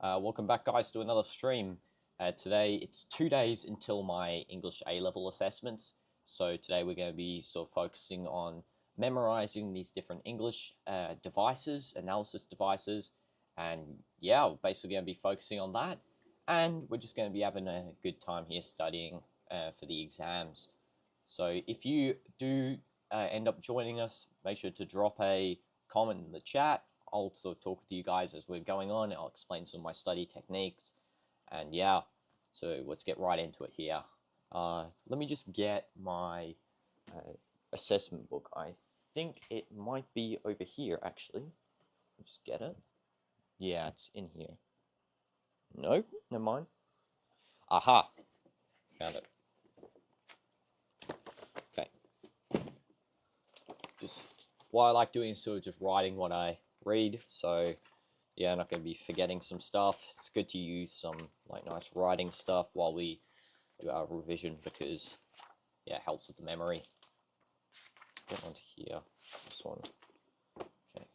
Welcome back, guys, to another stream. Today, it's 2 days until my English A-level assessments. So today we're going to be sort of focusing on memorizing these different English devices, analysis devices. And yeah, we're basically going to be focusing on that. And we're just going to be having a good time here studying for the exams. So if you do end up joining us, make sure to drop a comment in the chat. I'll sort of talk with you guys as we're going on. I'll explain some of my study techniques. And yeah, so let's get right into it here. Let me just get my assessment book. I think it might be over here, actually. Just get it. Yeah, it's in here. No, never mind. Aha, found it. Okay. Just what I like doing is sort of just writing what I read, so yeah, I'm not going to be forgetting some stuff. It's good to use some like nice writing stuff while we do our revision because yeah, it helps with the memory. Get onto here, this one. Okay,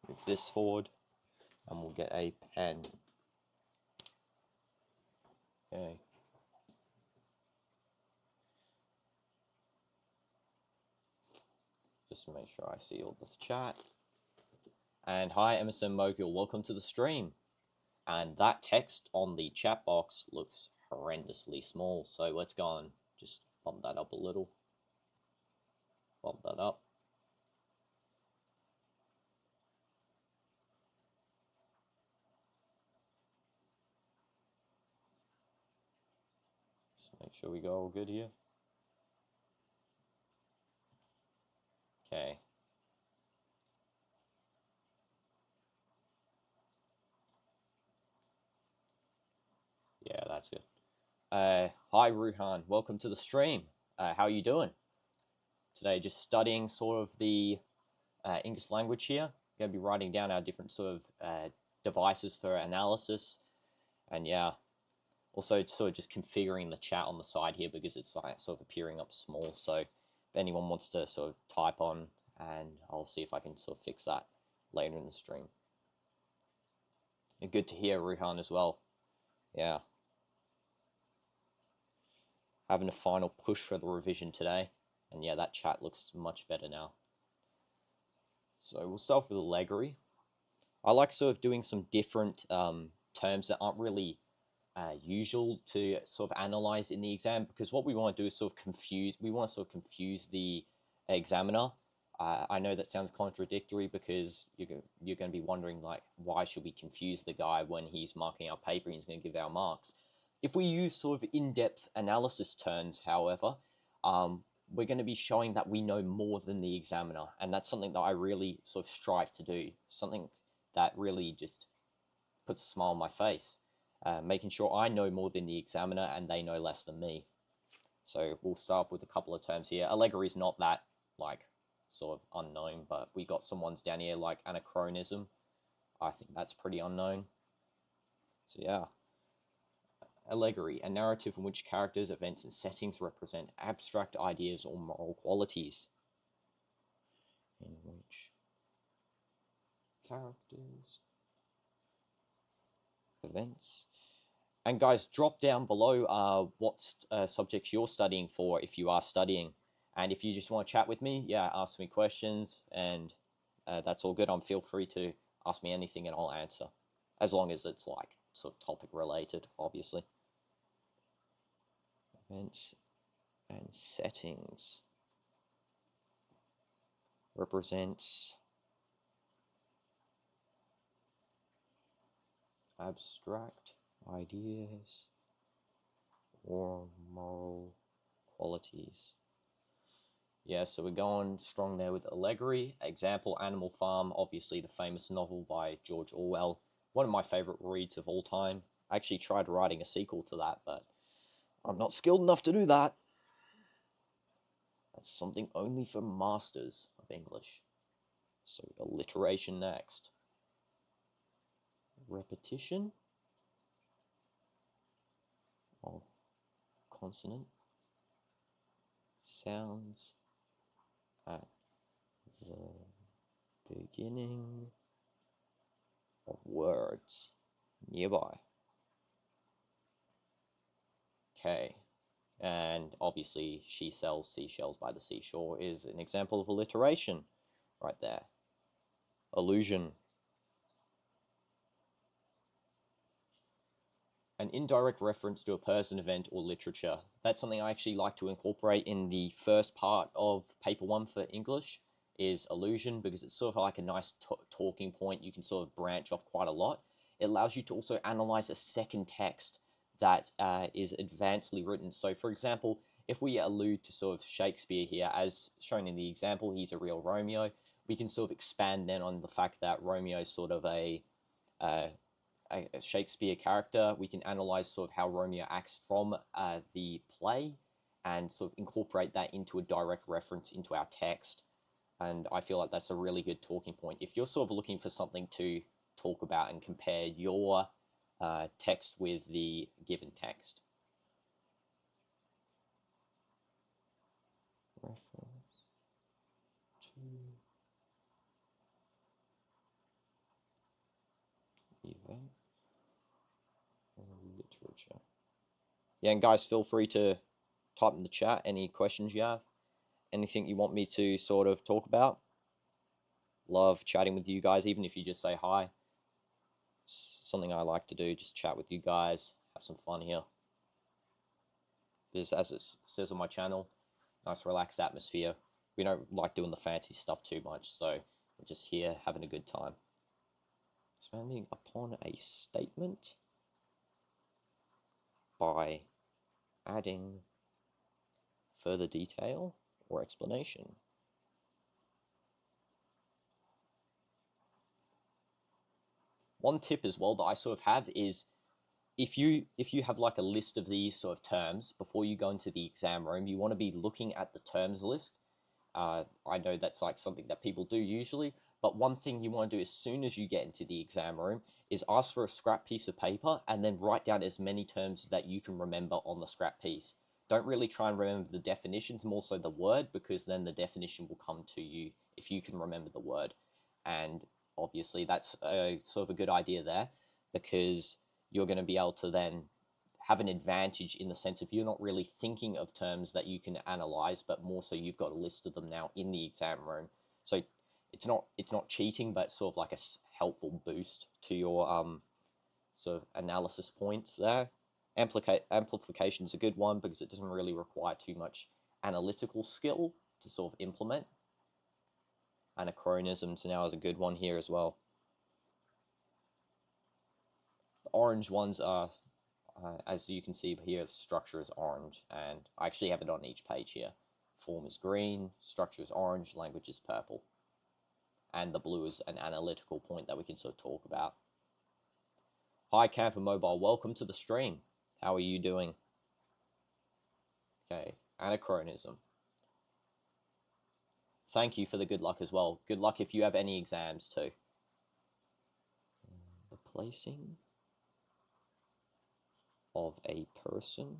move this forward, and we'll get a pen. Okay. Just to make sure I see all the chat. And hi, Emerson Mogul, welcome to the stream. And that text on the chat box looks horrendously small, so let's go and just bump that up a little. Bump that up. Just make sure we go all good here. Okay. Yeah, that's good. Hi, Ruhan. Welcome to the stream. How are you doing? Today, just studying sort of the English language here. Going to be writing down our different sort of devices for analysis. And yeah, also sort of just configuring the chat on the side here because it's like sort of appearing up small. So if anyone wants to sort of type on, and I'll see if I can sort of fix that later in the stream. And good to hear, Ruhan, as well. Yeah. Having a final push for the revision today. And yeah, that chat looks much better now. So we'll start with allegory. I like sort of doing some different terms that aren't really usual to sort of analyze in the exam, because what we want to do is sort of confuse the examiner. I know that sounds contradictory because you're going to be wondering, like, why should we confuse the guy when he's marking our paper and he's going to give our marks? If we use sort of in-depth analysis terms, however, we're going to be showing that we know more than the examiner, and that's something that I really sort of strive to do, something that really just puts a smile on my face, making sure I know more than the examiner and they know less than me. So we'll start with a couple of terms here. Allegory is not that, like, sort of unknown, but we got some ones down here like anachronism. I think that's pretty unknown. So yeah. Allegory, a narrative in which characters, events, and settings represent abstract ideas or moral qualities. In which characters, events, and guys, drop down below what subjects you're studying for if you are studying. And if you just want to chat with me, yeah, ask me questions, and that's all good. Feel free to ask me anything and I'll answer, as long as it's like sort of topic related, obviously. Events and settings represents abstract ideas or moral qualities. Yeah, so we're going strong there with allegory. Example, Animal Farm, obviously the famous novel by George Orwell. One of my favorite reads of all time. I actually tried writing a sequel to that, but I'm not skilled enough to do that. That's something only for masters of English. So alliteration next. Repetition of consonant sounds at the beginning of words nearby. Okay, and obviously she sells seashells by the seashore is an example of alliteration right there. Allusion. An indirect reference to a person, event, or literature. That's something I actually like to incorporate in the first part of paper 1 for English, is allusion, because it's sort of like a nice talking point. You can sort of branch off quite a lot. It allows you to also analyze a second text that is advancedly written. So for example, if we allude to sort of Shakespeare here, as shown in the example, he's a real Romeo, we can sort of expand then on the fact that Romeo is sort of a Shakespeare character. We can analyze sort of how Romeo acts from the play and sort of incorporate that into a direct reference into our text. And I feel like that's a really good talking point. If you're sort of looking for something to talk about and compare your text with the given text. Reference to event or literature. Yeah, and guys, feel free to type in the chat any questions you have, anything you want me to sort of talk about. Love chatting with you guys, even if you just say hi. It's something I like to do, just chat with you guys, have some fun here. Because as it says on my channel, nice relaxed atmosphere. We don't like doing the fancy stuff too much, so we're just here having a good time. Expanding upon a statement by adding further detail or explanation. One tip as well that I sort of have is if you have like a list of these sort of terms before you go into the exam room, you want to be looking at the terms list. I know that's like something that people do usually, but one thing you want to do as soon as you get into the exam room is ask for a scrap piece of paper and then write down as many terms that you can remember on the scrap piece. Don't really try and remember the definitions, more so the word, because then the definition will come to you if you can remember the word. And obviously that's a sort of a good idea there, because you're going to be able to then have an advantage in the sense of you're not really thinking of terms that you can analyze, but more so you've got a list of them now in the exam room. So it's not cheating, but it's sort of like a helpful boost to your sort of analysis points there. Amplification is a good one because it doesn't really require too much analytical skill to sort of implement. Anachronisms now is a good one here as well. The orange ones are, as you can see here, structure is orange, and I actually have it on each page here. Form is green, structure is orange, language is purple. And the blue is an analytical point that we can sort of talk about. Hi Camper Mobile, welcome to the stream. How are you doing? Okay, anachronism. Thank you for the good luck as well. Good luck if you have any exams too. The placing of a person,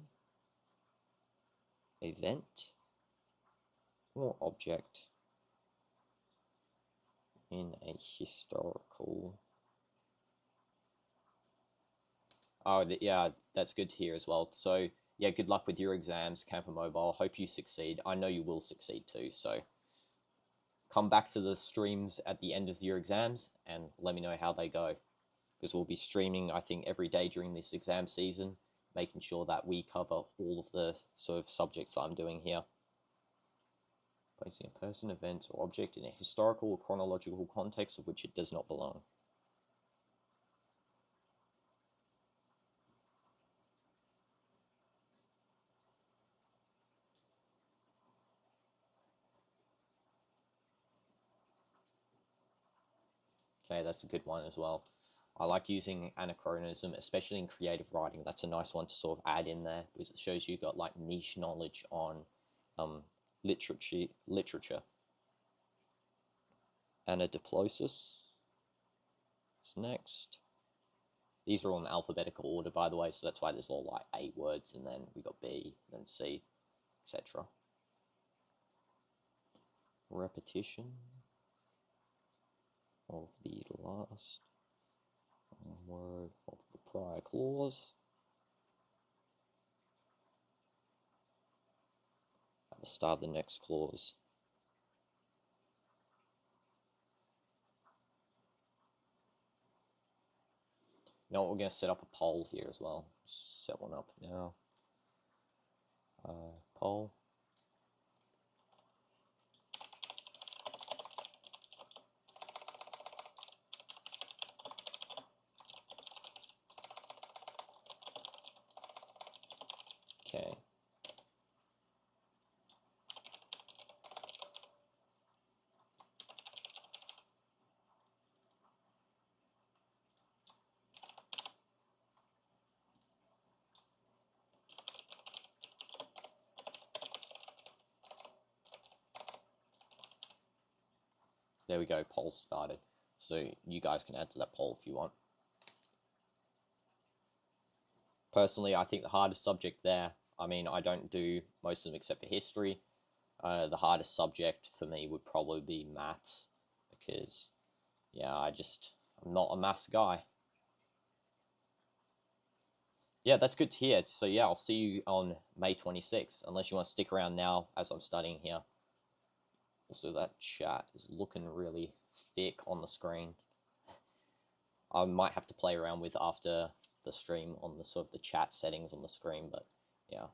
event, or object in a historical... Oh, yeah, that's good to hear as well. So, yeah, good luck with your exams, Camper Mobile. Hope you succeed. I know you will succeed too, so come back to the streams at the end of your exams and let me know how they go. Because we'll be streaming, I think, every day during this exam season, making sure that we cover all of the sort of subjects I'm doing here. Placing a person, event, or object in a historical or chronological context of which it does not belong. Okay, that's a good one as well. I like using anachronism, especially in creative writing. That's a nice one to sort of add in there because it shows you've got like niche knowledge on literature. Anadiplosis is next. These are all in alphabetical order, by the way, so that's why there's all like A words, and then we got B, then C, etc. Repetition of the last word of the prior clause. the start of the next clause. You know what, we're going to set up a poll here as well. Just set one up now. Poll. Okay. There we go, poll started. So you guys can add to that poll if you want. Personally, I think the hardest subject there, I mean, I don't do most of them except for history. The hardest subject for me would probably be maths, because, yeah, I'm not a maths guy. Yeah, that's good to hear. So, yeah, I'll see you on May 26th, unless you want to stick around now as I'm studying here. Also, that chat is looking really thick on the screen. I might have to play around with after the stream on the sort of the chat settings on the screen, but yeah,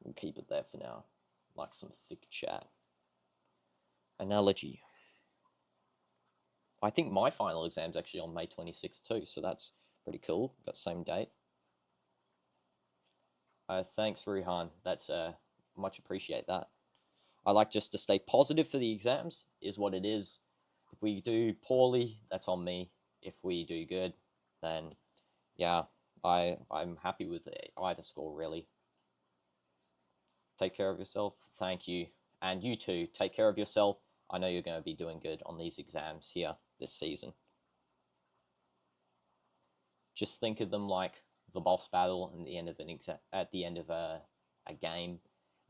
we'll keep it there for now. Like some thick chat. Analogy. I think my final exam's actually on May 26th too, so that's pretty cool. Got the same date. Thanks, Ruhan. That's much appreciate that. I like just to stay positive for the exams, is what it is. If we do poorly, that's on me. If we do good, then yeah, I'm happy with either score, really. Take care of yourself. Thank you. And you too, take care of yourself. I know you're going to be doing good on these exams here this season. Just think of them like the boss battle at the end of a game,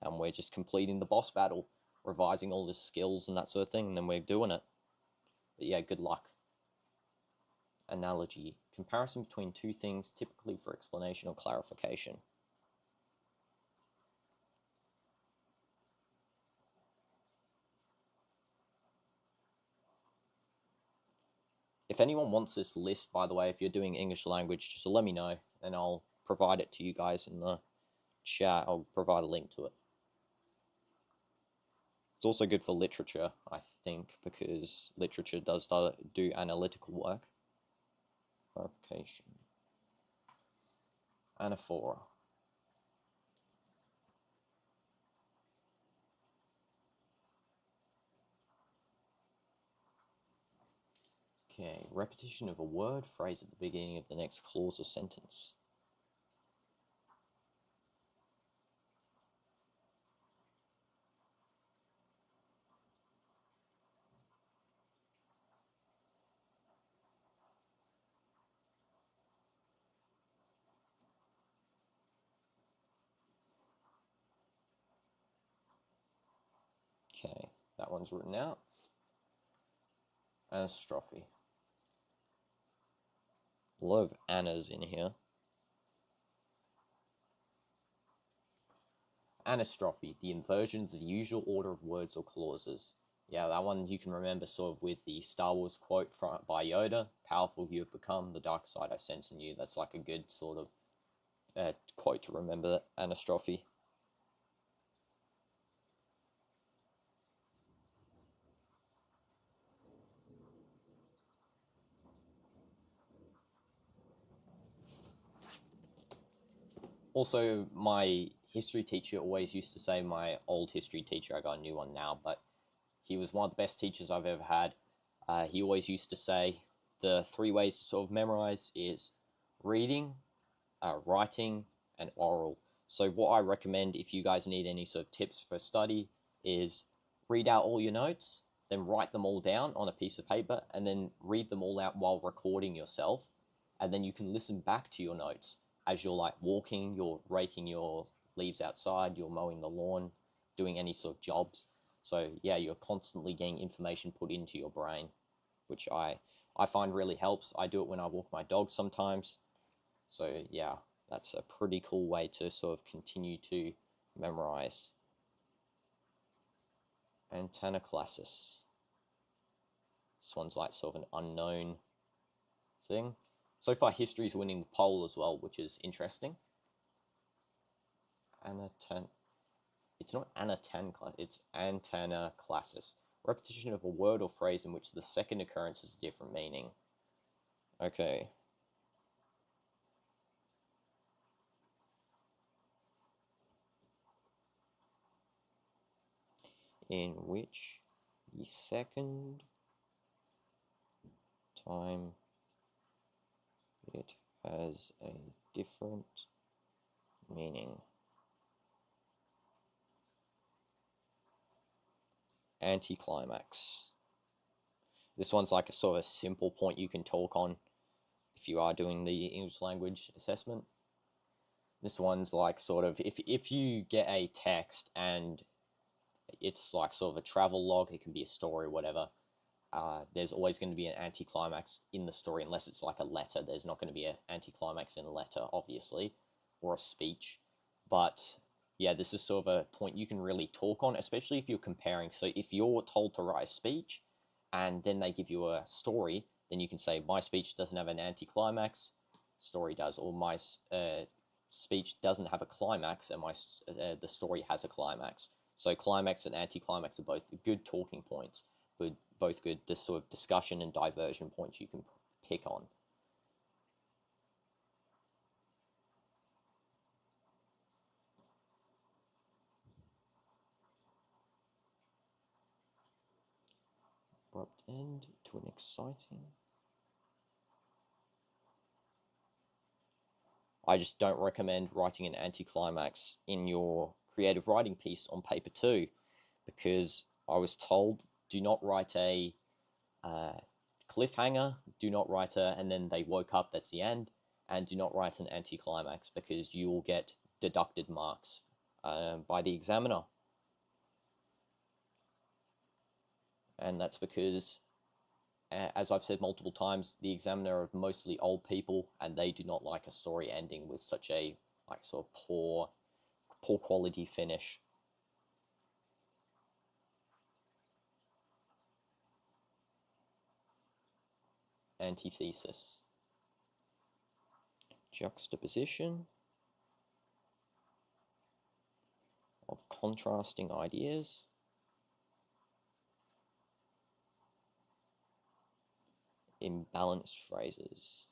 and we're just completing the boss battle, revising all the skills and that sort of thing, and then we're doing it. But yeah, good luck. Analogy. Comparison between two things, typically for explanation or clarification. If anyone wants this list, by the way, if you're doing English language, just let me know, and I'll provide it to you guys in the chat. I'll provide a link to it. It's also good for literature, I think, because literature does do analytical work. Clarification. Anaphora. Okay, repetition of a word, phrase at the beginning of the next clause or sentence. Okay, that one's written out. Anastrophe. A lot of Annas in here. Anastrophe, the inversion of the usual order of words or clauses. Yeah, that one you can remember sort of with the Star Wars quote by Yoda, "Powerful you have become, the dark side I sense in you." That's like a good sort of quote to remember, that anastrophe. Also, my history teacher always used to say, my old history teacher, I got a new one now, but he was one of the best teachers I've ever had. He always used to say the 3 ways to sort of memorize is reading, writing, and oral. So what I recommend, if you guys need any sort of tips for study, is read out all your notes, then write them all down on a piece of paper, and then read them all out while recording yourself. And then you can listen back to your notes as you're like walking, you're raking your leaves outside, you're mowing the lawn, doing any sort of jobs. So yeah, you're constantly getting information put into your brain, which I find really helps. I do it when I walk my dog sometimes. So yeah, that's a pretty cool way to sort of continue to memorize. Antenoclassis. This one's like sort of an unknown thing. So far, history's winning the poll as well, which is interesting. It's not it's Antenoclassis. Repetition of a word or phrase in which the second occurrence has a different meaning. Okay. In which the second time it has a different meaning. Anticlimax. This one's like a sort of simple point you can talk on if you are doing the English language assessment. This one's like sort of, if you get a text and it's like sort of a travel log, it can be a story or whatever, there's always going to be an anticlimax in the story, unless it's like a letter. There's not going to be an anticlimax in a letter, obviously, or a speech. But yeah, this is sort of a point you can really talk on, especially if you're comparing. So if you're told to write a speech and then they give you a story, then you can say, my speech doesn't have an anticlimax, story does, or my speech doesn't have a climax and the story has a climax. So climax and anticlimax are both good talking points, but both good this sort of discussion and diversion points you can pick on. Abrupt end to an exciting. I just don't recommend writing an anticlimax in your creative writing piece on paper 2, because I was told, do not write a cliffhanger, do not write and then they woke up, that's the end, and do not write an anticlimax, because you will get deducted marks by the examiner. And that's because, as I've said multiple times, the examiner are mostly old people, and they do not like a story ending with such a sort of poor quality finish. Antithesis. Juxtaposition of contrasting ideas. Imbalanced phrases.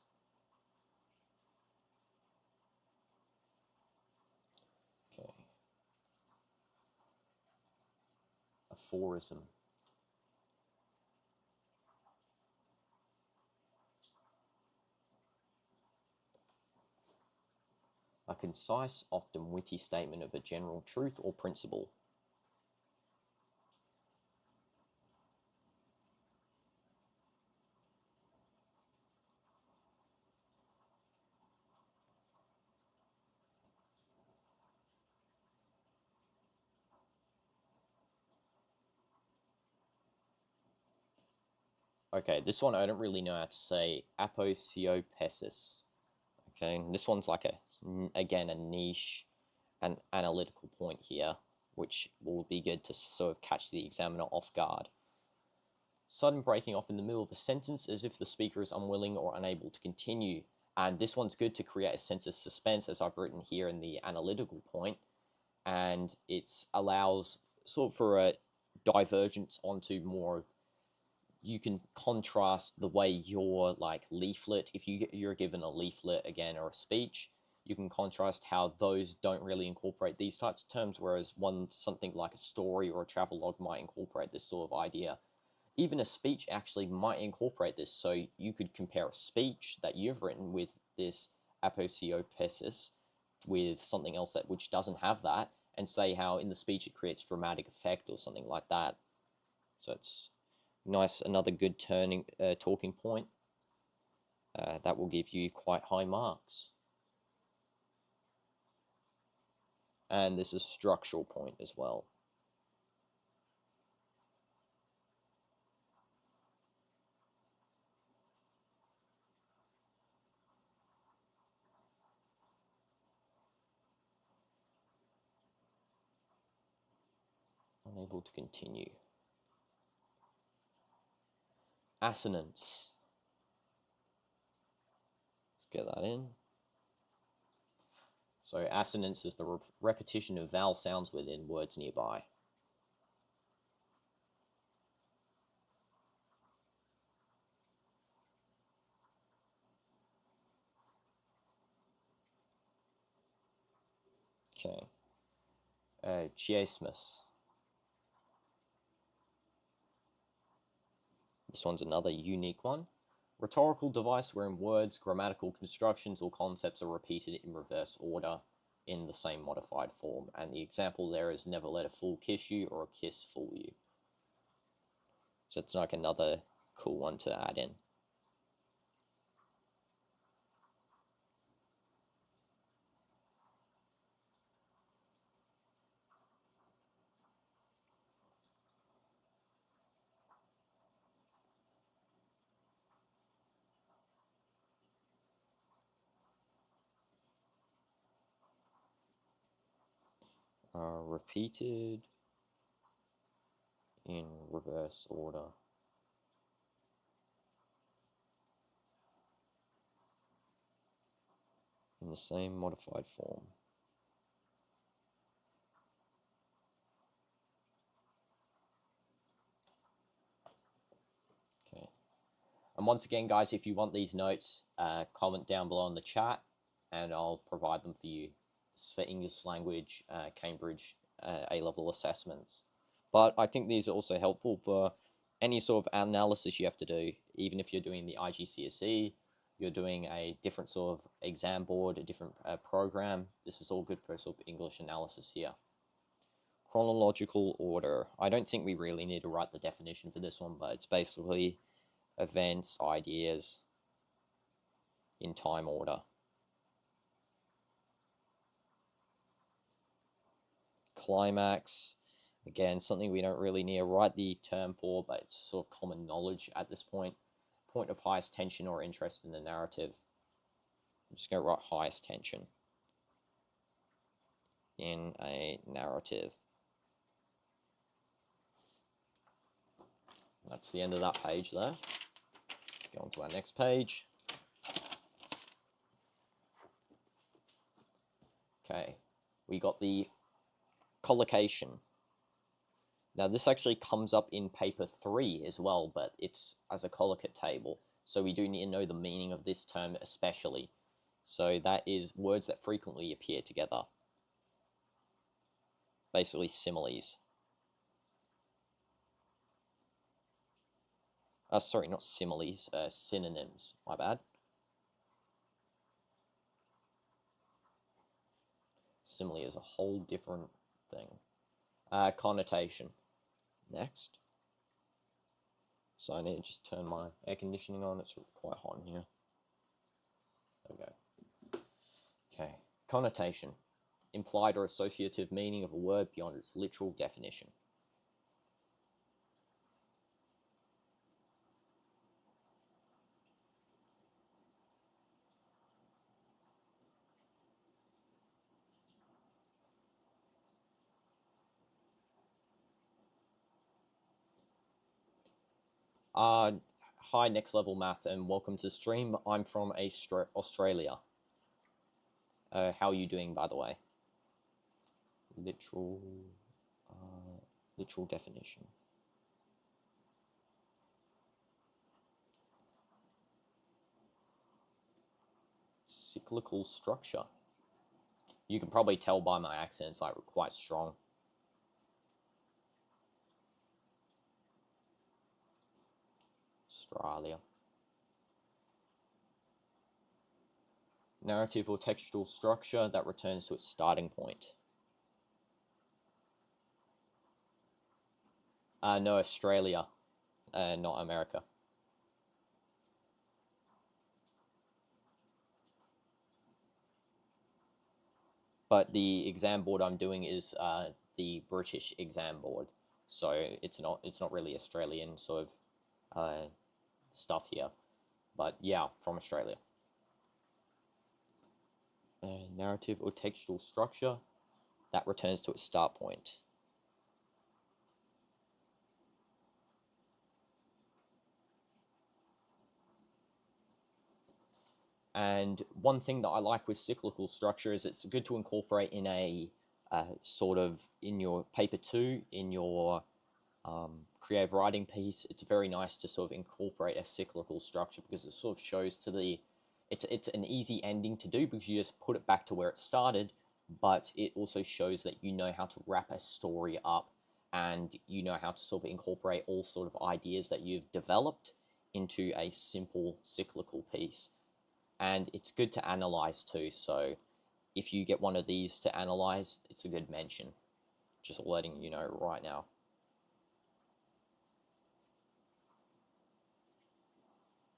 Okay. Aphorism. A concise, often witty statement of a general truth or principle. Okay, this one I don't really know how to say. Aposiopesis. Okay, and this one's like again a niche and analytical point here, which will be good to sort of catch the examiner off guard. Sudden breaking off in the middle of a sentence as if the speaker is unwilling or unable to continue. And this one's good to create a sense of suspense, as I've written here in the analytical point. And it allows sort of for a divergence onto more of, you can contrast the way your like leaflet, if you're given a leaflet again or a speech, you can contrast how those don't really incorporate these types of terms, whereas something like a story or a travelogue might incorporate this sort of idea. Even a speech actually might incorporate this, so you could compare a speech that you've written with this aposiopesis with something else which doesn't have that, and say how in the speech it creates dramatic effect or something like that. So it's nice, another good talking point. That will give you quite high marks. And this is a structural point as well. Unable to continue. Assonance. Let's get that in. So assonance is the repetition of vowel sounds within words nearby. Okay. Chiasmus. This one's another unique one. Rhetorical device wherein words, grammatical constructions, or concepts are repeated in reverse order in the same modified form. And the example there is never let a fool kiss you or a kiss fool you. So it's like another cool one to add in. Repeated in reverse order. In the same modified form. Okay. And once again, guys, if you want these notes, comment down below in the chat, and I'll provide them for you. This is for English language, Cambridge A-level assessments. But I think these are also helpful for any sort of analysis you have to do, even if you're doing the IGCSE, you're doing a different sort of exam board, a different program. This is all good for sort of English analysis here. Chronological order. I don't think we really need to write the definition for this one, but it's basically events, ideas in time order. Climax. Again, something we don't really need to write the term for, but it's sort of common knowledge at this point. Point of highest tension or interest in the narrative. I'm just going to write highest tension in a narrative. That's the end of that page there. Go on to our next page. Okay, we got the collocation. Now this actually comes up in paper 3 as well, but it's as a collocate table. So we do need to know the meaning of this term especially. So that is words that frequently appear together. Basically similes. Sorry, not similes, synonyms, my bad. Simile is a whole different thing. Connotation. Next. So I need to just turn my air conditioning on. It's quite hot in here. There we go. Okay. Connotation. Implied or associative meaning of a word beyond its literal definition. Hi, Next Level Math, and welcome to the stream. I'm from Australia. How are you doing, by the way? Literal definition. Cyclical structure. You can probably tell by my accent, it's like quite strong. Australia. Narrative or textual structure that returns to its starting point. No, Australia, not America. But the exam board I'm doing is the British exam board, so it's not really Australian sort of stuff here, but yeah, from Australia. Narrative or textual structure that returns to its start point. And one thing that I like with cyclical structure is it's good to incorporate in a sort of in your paper 2, in your creative writing piece. It's very nice to sort of incorporate a cyclical structure because it sort of shows to the, it's an easy ending to do because you just put it back to where it started, but it also shows that you know how to wrap a story up and you know how to sort of incorporate all sort of ideas that you've developed into a simple cyclical piece. And it's good to analyze too, so if you get one of these to analyze, it's a good mention. Just letting you know right now.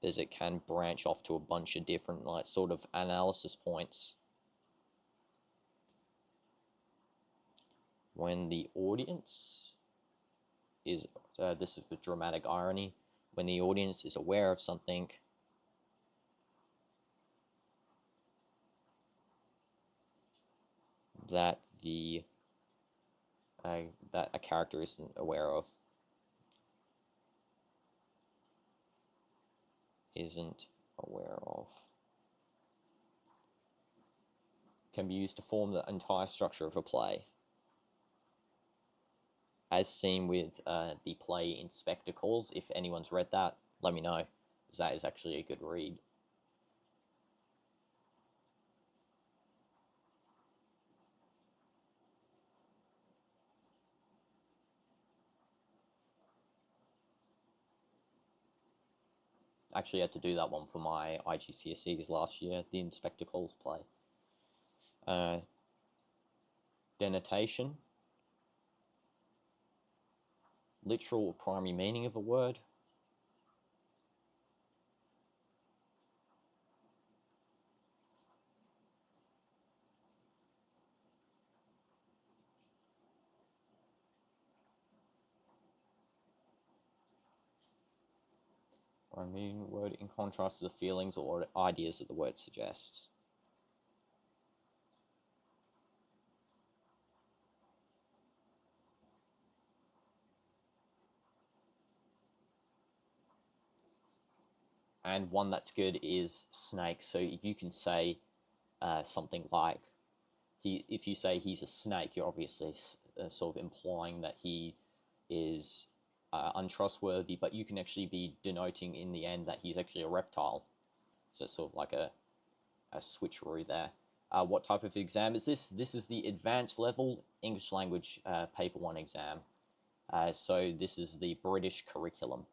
Because it can branch off to a bunch of different like sort of analysis points. When the audience is, this is the dramatic irony, when the audience is aware of something, that that a character isn't aware of. Can be used to form the entire structure of a play. As seen with the play Inspector Calls. If anyone's read that, let me know, because that is actually a good read. Actually had to do that one for my IGCSEs last year, the Inspector Calls play. Denotation. Literal or primary meaning of a word. Primary meaning of a word in contrast to the feelings or ideas that the word suggests. And one that's good is snake. So you can say something like, if you say he's a snake, you're obviously sort of implying that he is untrustworthy, but you can actually be denoting in the end that he's actually a reptile. So it's sort of like a switcheroo there. What type of exam is this? This is the advanced level English language paper 1 exam. So this is the British curriculum.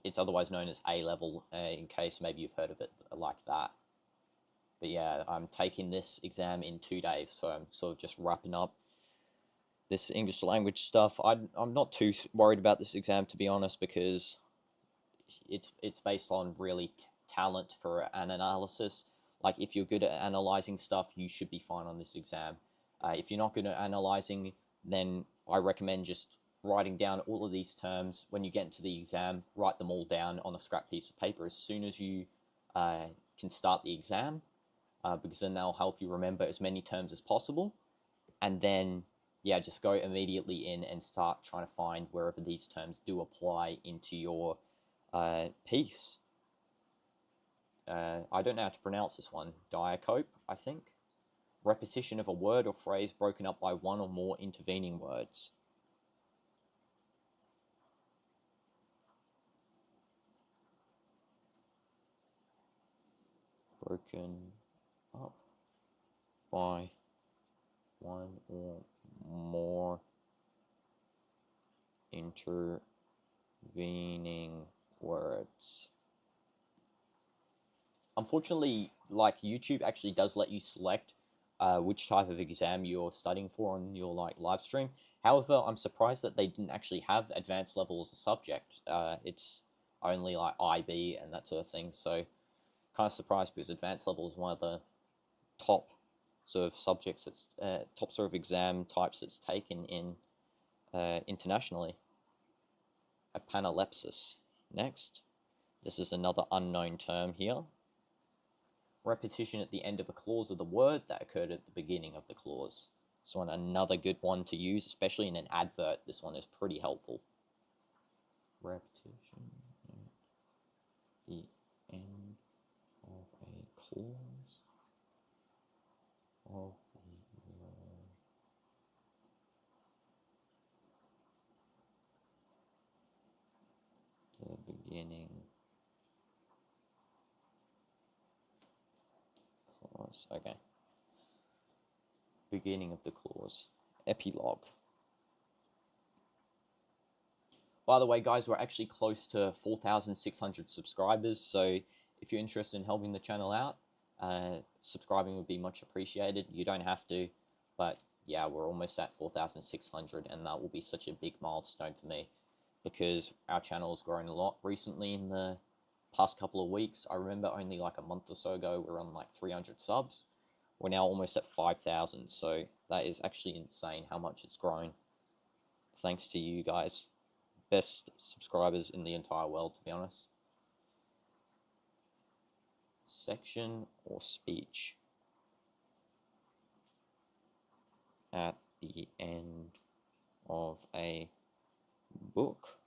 It's otherwise known as A-level, in case maybe you've heard of it like that. But yeah, I'm taking this exam in 2 days, so I'm sort of just wrapping up this English language stuff. I'm not too worried about this exam, to be honest, because it's based on really talent for an analysis. Like, if you're good at analyzing stuff, you should be fine on this exam. If you're not good at analyzing, then I recommend just writing down all of these terms. When you get into the exam, write them all down on a scrap piece of paper as soon as you can start the exam, because then they'll help you remember as many terms as possible. And then, yeah, just go immediately in and start trying to find wherever these terms do apply into your piece. I don't know how to pronounce this one. Diacope, I think. Repetition of a word or phrase broken up by one or more intervening words. Broken up by one or more intervening words. Unfortunately, like, YouTube actually does let you select which type of exam you're studying for on your live stream. However, I'm surprised that they didn't actually have advanced level as a subject. It's only like IB and that sort of thing, so kind of surprised, because advanced level is one of the top sort of subjects that's top sort of exam types that's taken in internationally. Apanalepsis. Next, this is another unknown term here. Repetition at the end of a clause of the word that occurred at the beginning of the clause. So another good one to use, especially in an advert. This one is pretty helpful. Repetition at clause of the beginning clause. Okay. Beginning of the clause. Epilogue. By the way, guys, we're actually close to 4,600 subscribers, so if you're interested in helping the channel out, subscribing would be much appreciated. You don't have to, but yeah, we're almost at 4,600, and that will be such a big milestone for me because our channel has grown a lot recently in the past couple of weeks. I remember only like a month or so ago, we were on like 300 subs. We're now almost at 5,000, so that is actually insane how much it's grown. Thanks to you guys. Best subscribers in the entire world, to be honest. Section or speech at the end of a book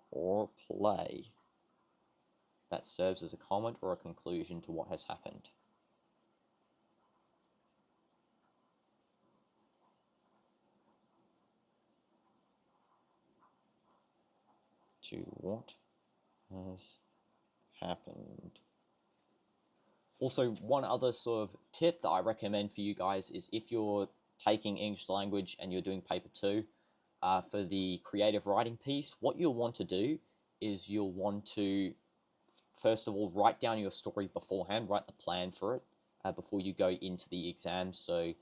or play that serves as a comment or a conclusion to what has happened. To what has happened. Also, one other sort of tip that I recommend for you guys is if you're taking English language and you're doing paper 2, for the creative writing piece, what you'll want to do is you'll want to, first of all, write down your story beforehand, write the plan for it before you go into the exam. So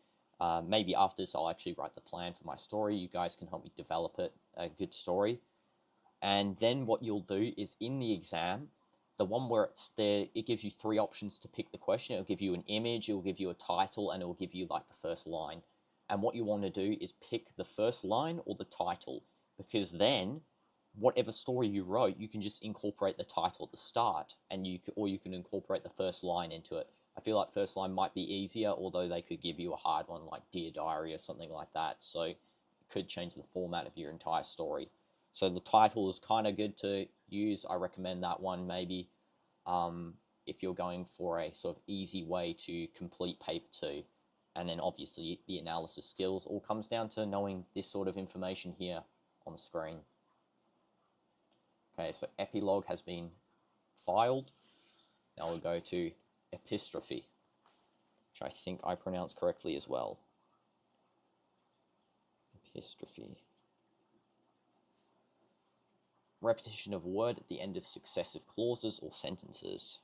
maybe after this, I'll actually write the plan for my story. You guys can help me develop it, a good story. And then what you'll do is in the exam, the one where it's there, it gives you 3 options to pick the question. It'll give you an image, it'll give you a title, and it'll give you like the first line. And what you want to do is pick the first line or the title, because then whatever story you wrote, you can just incorporate the title at the start, and you can incorporate the first line into it. I feel like first line might be easier, although they could give you a hard one like Dear Diary or something like that. So it could change the format of your entire story. So the title is kind of good to use. I recommend that one maybe if you're going for a sort of easy way to complete paper 2. And then obviously the analysis skills all comes down to knowing this sort of information here on the screen. Okay, so epilogue has been filed. Now we'll go to epistrophe, which I think I pronounced correctly as well. Epistrophe. Repetition of word at the end of successive clauses or sentences.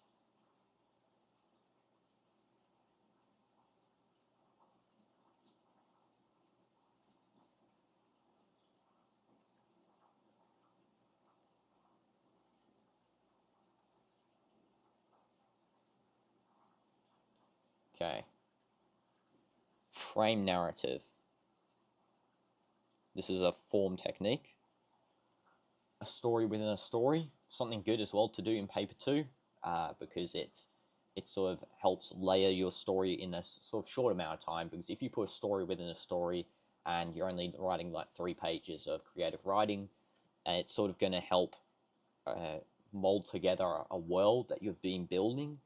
Okay. Frame narrative. This is a form technique. A story within a story, something good as well to do in paper 2, because it sort of helps layer your story in a sort of short amount of time. Because if you put a story within a story and you're only writing like 3 pages of creative writing, it's sort of going to help mold together a world that you've been building,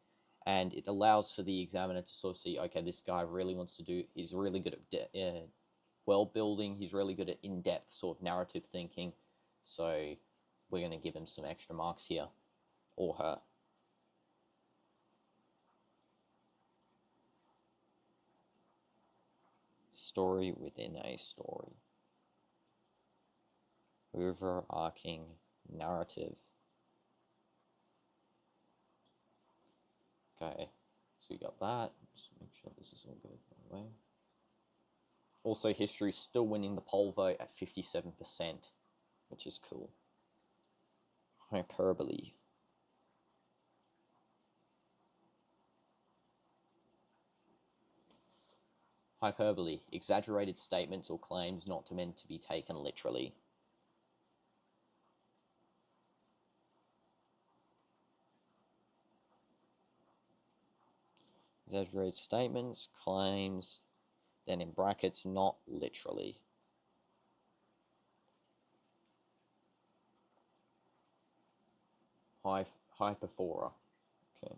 and it allows for the examiner to sort of see, okay, this guy really wants to do, he's really good at world building, he's really good at in-depth sort of narrative thinking. So we're going to give him some extra marks here, or her. Story within a story. Overarching narrative. Okay, so we got that. Just make sure this is all good, by the way. Also, history is still winning the poll vote at 57%, which is cool. Hyperbole. Hyperbole. Exaggerated statements or claims not meant to be taken literally. Exaggerated statements, claims, then in brackets, not literally. Hyperphora. Okay.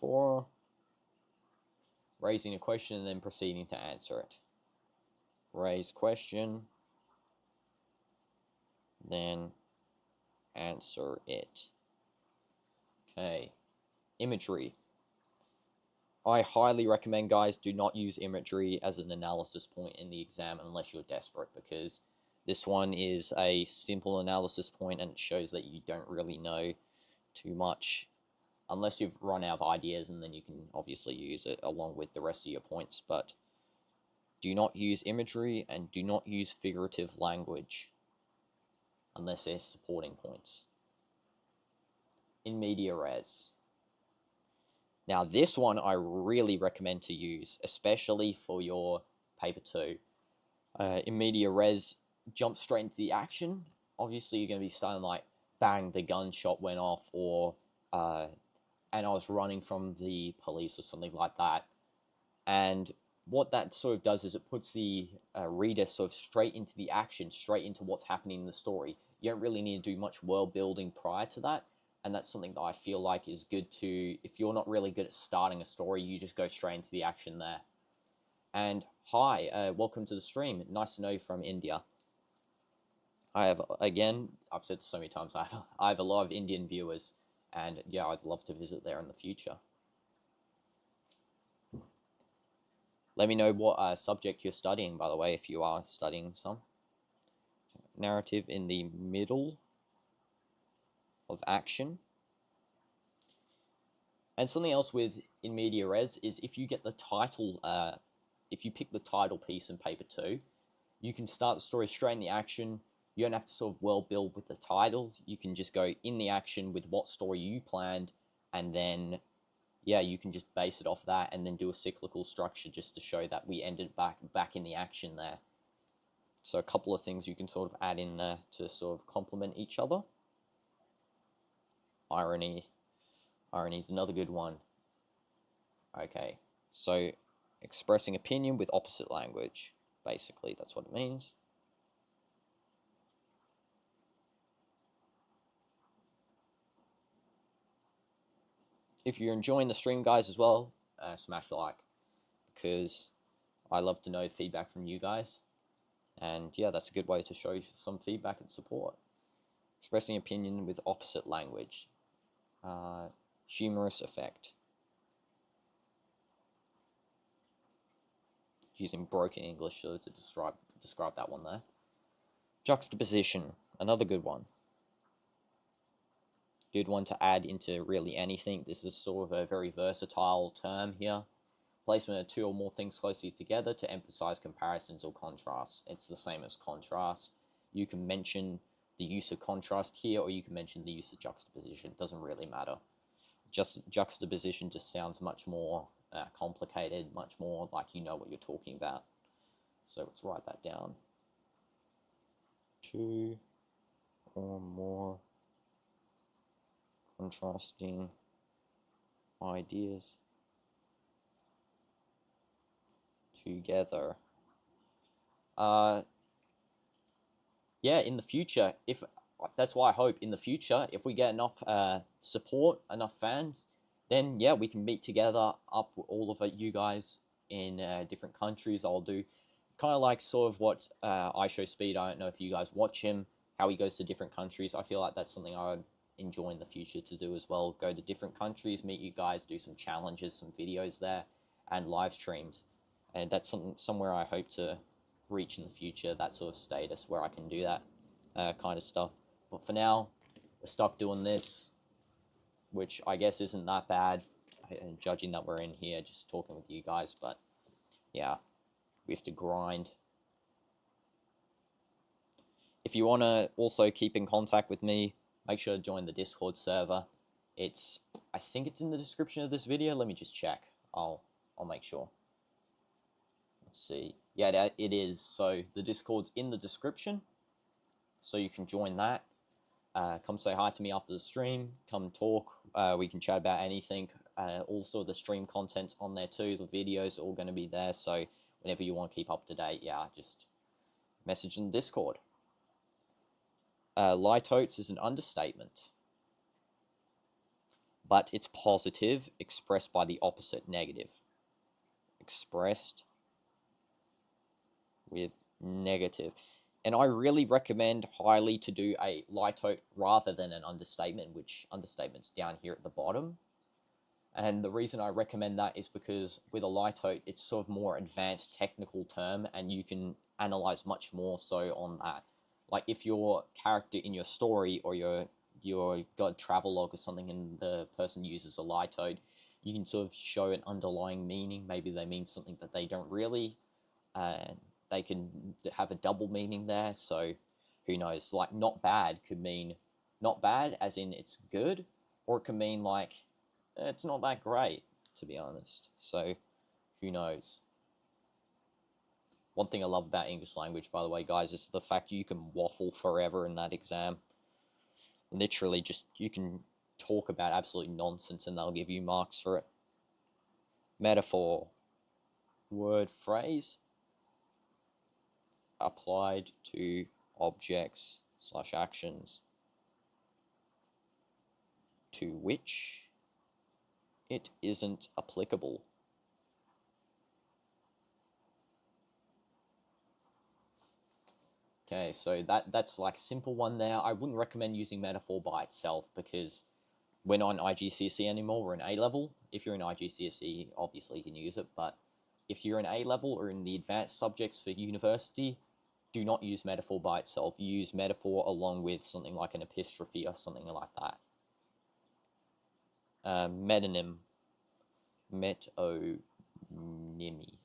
4. Raising a question and then proceeding to answer it. Raise question, then answer it. Okay. Imagery. I highly recommend, guys, do not use imagery as an analysis point in the exam unless you're desperate, because this one is a simple analysis point and it shows that you don't really know too much unless you've run out of ideas, and then you can obviously use it along with the rest of your points. But do not use imagery and do not use figurative language unless they're supporting points. In media res. Now this one I really recommend to use, especially for your paper 2. In media res, jump straight into the action. Obviously you're going to be starting like, bang, the gunshot went off, or and I was running from the police or something like that. And what that sort of does is it puts the reader sort of straight into the action, straight into what's happening in the story. You don't really need to do much world building prior to that. And that's something that I feel like is good to, if you're not really good at starting a story, you just go straight into the action there. And hi, welcome to the stream. Nice to know you from India. I have, again, I've said so many times, I have a lot of Indian viewers, and yeah, I'd love to visit there in the future. Let me know what subject you're studying, by the way, if you are studying some. Narrative in the middle of action. And something else with in media res is if you get the title, if you pick the title piece in paper 2, you can start the story straight in the action. You don't have to sort of world build with the titles. You can just go in the action with what story you planned, and then yeah, you can just base it off that and then do a cyclical structure just to show that we ended back in the action there. So a couple of things you can sort of add in there to sort of complement each other. Irony is another good one. Okay, so expressing opinion with opposite language. Basically, that's what it means. If you're enjoying the stream, guys, as well, smash the like, because I love to know feedback from you guys. And yeah, that's a good way to show you some feedback and support. Expressing opinion with opposite language. Humorous effect. Using broken English to describe that one there. Juxtaposition, another good one. Good one to add into really anything. This is sort of a very versatile term here. Placement of 2 or more things closely together to emphasize comparisons or contrasts. It's the same as contrast. You can mention the use of contrast here, or you can mention the use of juxtaposition. It doesn't really matter. Just juxtaposition just sounds much more complicated, much more like you know what you're talking about. So let's write that down. 2 or more contrasting ideas together. Yeah, in the future, if that's why I hope in the future, if we get enough support, enough fans, then yeah, we can meet together up with all of you guys in different countries. I'll do kind of like sort of what I Show Speed. I don't know if you guys watch him, how he goes to different countries. I feel like that's something I would enjoy in the future to do as well. Go to different countries, meet you guys, do some challenges, some videos there, and live streams. And that's somewhere I hope to reach in the future, that sort of status where I can do that kind of stuff. But for now, we're stuck doing this, which I guess isn't that bad, judging that we're in here just talking with you guys. But yeah, we have to grind. If you want to also keep in contact with me, make sure to join the Discord server. I think it's in the description of this video. Let me just check. I'll make sure. Let's see. Yeah, it is. So the Discord's in the description, so you can join that. Come say hi to me after the stream. Come talk. We can chat about anything. Also, the stream content's on there too. The videos are all going to be there. So whenever you want to keep up to date, yeah, just message in the Discord. Lie totes is an understatement. but it's positive expressed by the opposite, negative. Expressed with negative. And I really recommend highly to do a litote rather than an understatement, which understatement's down here at the bottom. And the reason I recommend that is because with a litote, it's sort of more advanced technical term, and you can analyze much more so on that. Like if your character in your story or your god travelogue or something, and the person uses a litote, you can sort of show an underlying meaning. Maybe they mean something that they don't really, and they can have a double meaning there. So who knows? Like not bad could mean not bad as in it's good, or it can mean like it's not that great, to be honest. So who knows? One thing I love about English language, by the way, guys, is the fact you can waffle forever in that exam. Literally, just you can talk about absolute nonsense and they'll give you marks for it. Metaphor. Word, phrase. Applied to objects / actions to which it isn't applicable. Okay, so that's like a simple one there. I wouldn't recommend using metaphor by itself because we're not in IGCSE anymore, we're in A-level. If you're in IGCSE, obviously you can use it, but if you're in A-level or in the advanced subjects for university, do not use metaphor by itself. Use metaphor along with something like an epistrophe or something like that. Metonym. Metonymy.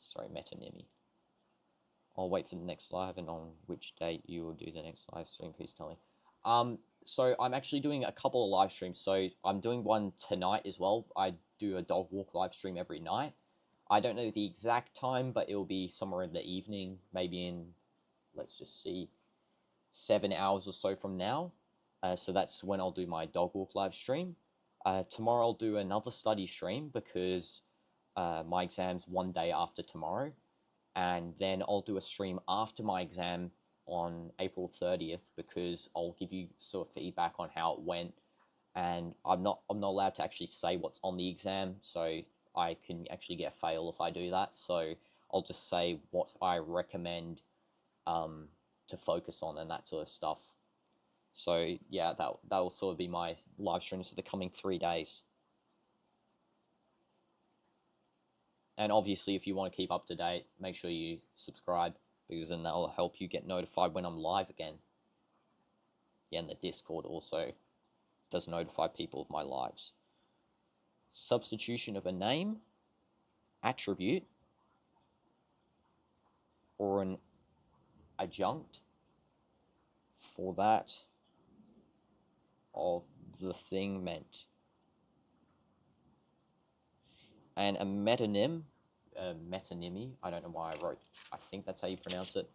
Sorry, metonymy. I'll wait for the next live, and on which date you will do the next live stream, please tell me. So I'm actually doing a couple of live streams. So I'm doing one tonight as well. I do a dog walk live stream every night. I don't know the exact time, but it'll be somewhere in the evening, maybe in, let's just see, 7 hours or so from now. So that's when I'll do my dog walk live stream. Tomorrow I'll do another study stream because my exam's one day after tomorrow. And then I'll do a stream after my exam on April 30th because I'll give you sort of feedback on how it went. And I'm not allowed to actually say what's on the exam, so I can actually get a fail if I do that. So I'll just say what I recommend to focus on and that sort of stuff. So yeah, that will sort of be my live streams for the coming 3 days. And obviously, if you want to keep up to date, make sure you subscribe, because then that'll help you get notified when I'm live again. Yeah, and the Discord also does notify people of my lives. Substitution of a name, attribute, or an adjunct for that of the thing meant. And a metonym, metonymy, I don't know why I wrote, I think that's how you pronounce it,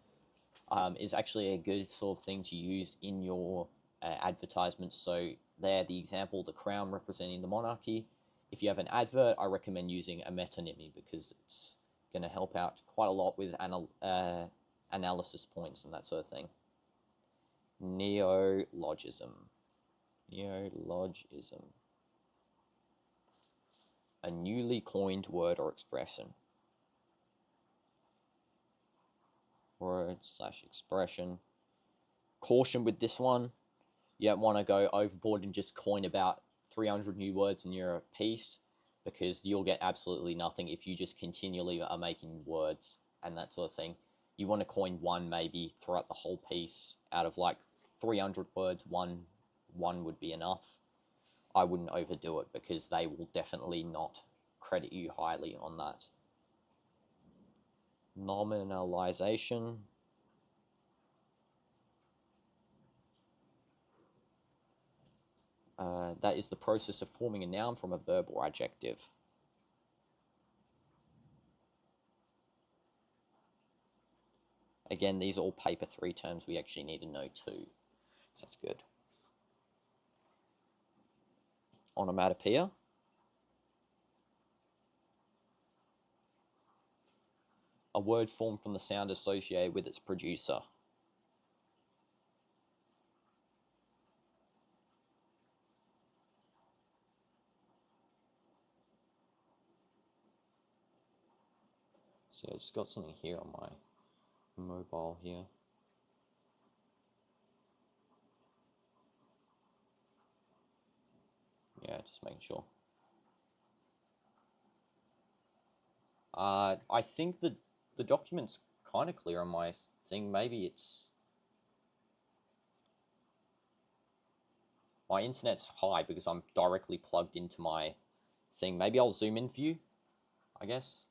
is actually a good sort of thing to use in your advertisements. So there, the example, the crown representing the monarchy. If you have an advert, I recommend using a metonymy because it's going to help out quite a lot with analysis points and that sort of thing. Neologism. Neologism. A newly coined word or expression. Word / expression. Caution with this one. You don't want to go overboard and just coin about 300 new words in your piece, because you'll get absolutely nothing if you just continually are making words and that sort of thing. You want to coin one maybe throughout the whole piece. Out of like 300 words, one would be enough. I wouldn't overdo it because they will definitely not credit you highly on that. Nominalization. That is the process of forming a noun from a verb or adjective. Again, these are all paper 3 terms we actually need to know too. So that's good. Onomatopoeia. A word formed from the sound associated with its producer. So I just got something here on my mobile here. Yeah, just making sure. I think the document's kind of clear on my thing. Maybe it's my internet's high because I'm directly plugged into my thing. Maybe I'll zoom in for you, I guess.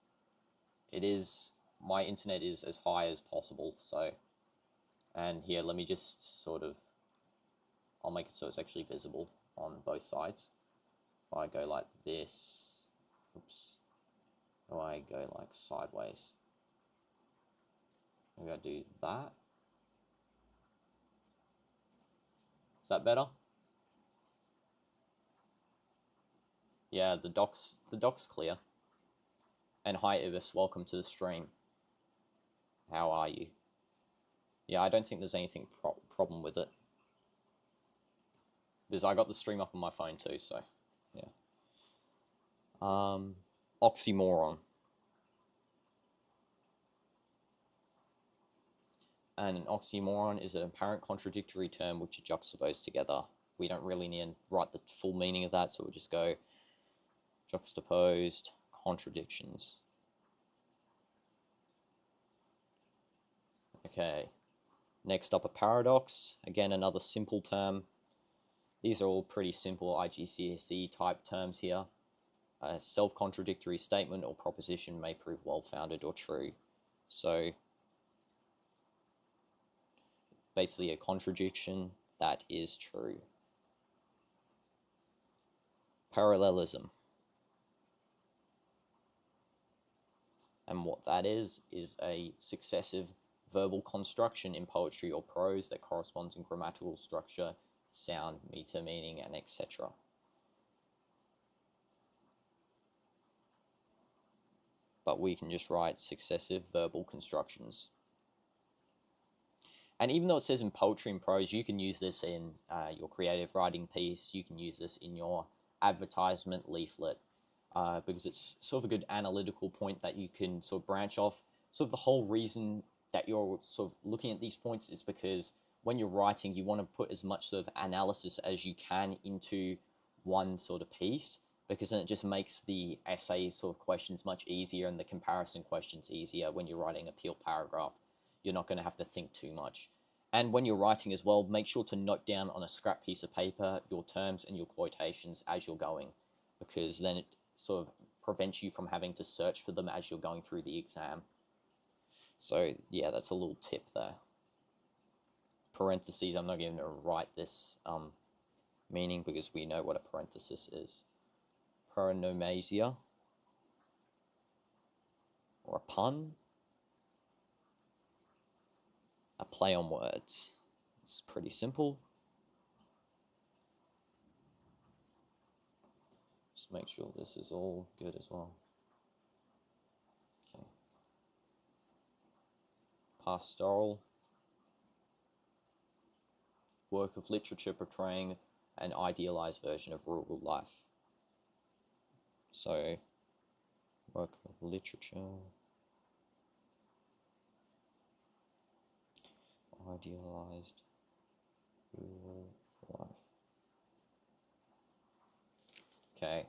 It is, my internet is as high as possible, so, and here, let me just sort of, I'll make it so it's actually visible on both sides. If I go like this, oops, if I go like sideways, maybe I do that. Is that better? Yeah, the doc's clear. And hi Ibis, welcome to the stream. How are you? Yeah, I don't think there's anything problem with it. Because I got the stream up on my phone too, so yeah. Oxymoron. And an oxymoron is an apparent contradictory term which are juxtaposed together. We don't really need to write the full meaning of that, so we'll just go juxtaposed contradictions. Okay. Next up, a paradox. Again, another simple term. These are all pretty simple IGCSE type terms here. A self-contradictory statement or proposition may prove well-founded or true. So basically a contradiction that is true. Parallelism. And what that is a successive verbal construction in poetry or prose that corresponds in grammatical structure, sound, meter, meaning, and etc. But we can just write successive verbal constructions. And even though it says in poetry and prose, you can use this in your creative writing piece, you can use this in your advertisement leaflet, because it's sort of a good analytical point that you can sort of branch off. Sort of the whole reason that you're sort of looking at these points is because when you're writing, you want to put as much sort of analysis as you can into one sort of piece, because then it just makes the essay sort of questions much easier and the comparison questions easier when you're writing a pure paragraph. You're not going to have to think too much. And when you're writing as well, make sure to note down on a scrap piece of paper your terms and your quotations as you're going, because then it sort of prevents you from having to search for them as you're going through the exam. So yeah, that's a little tip there. Parentheses, I'm not going to write this meaning because we know what a parenthesis is. Paronomasia, or a pun, a play on words. It's pretty simple. Just make sure this is all good as well. Okay. Pastoral, work of literature portraying an idealized version of rural life. So, work of literature, idealized rural life. Okay.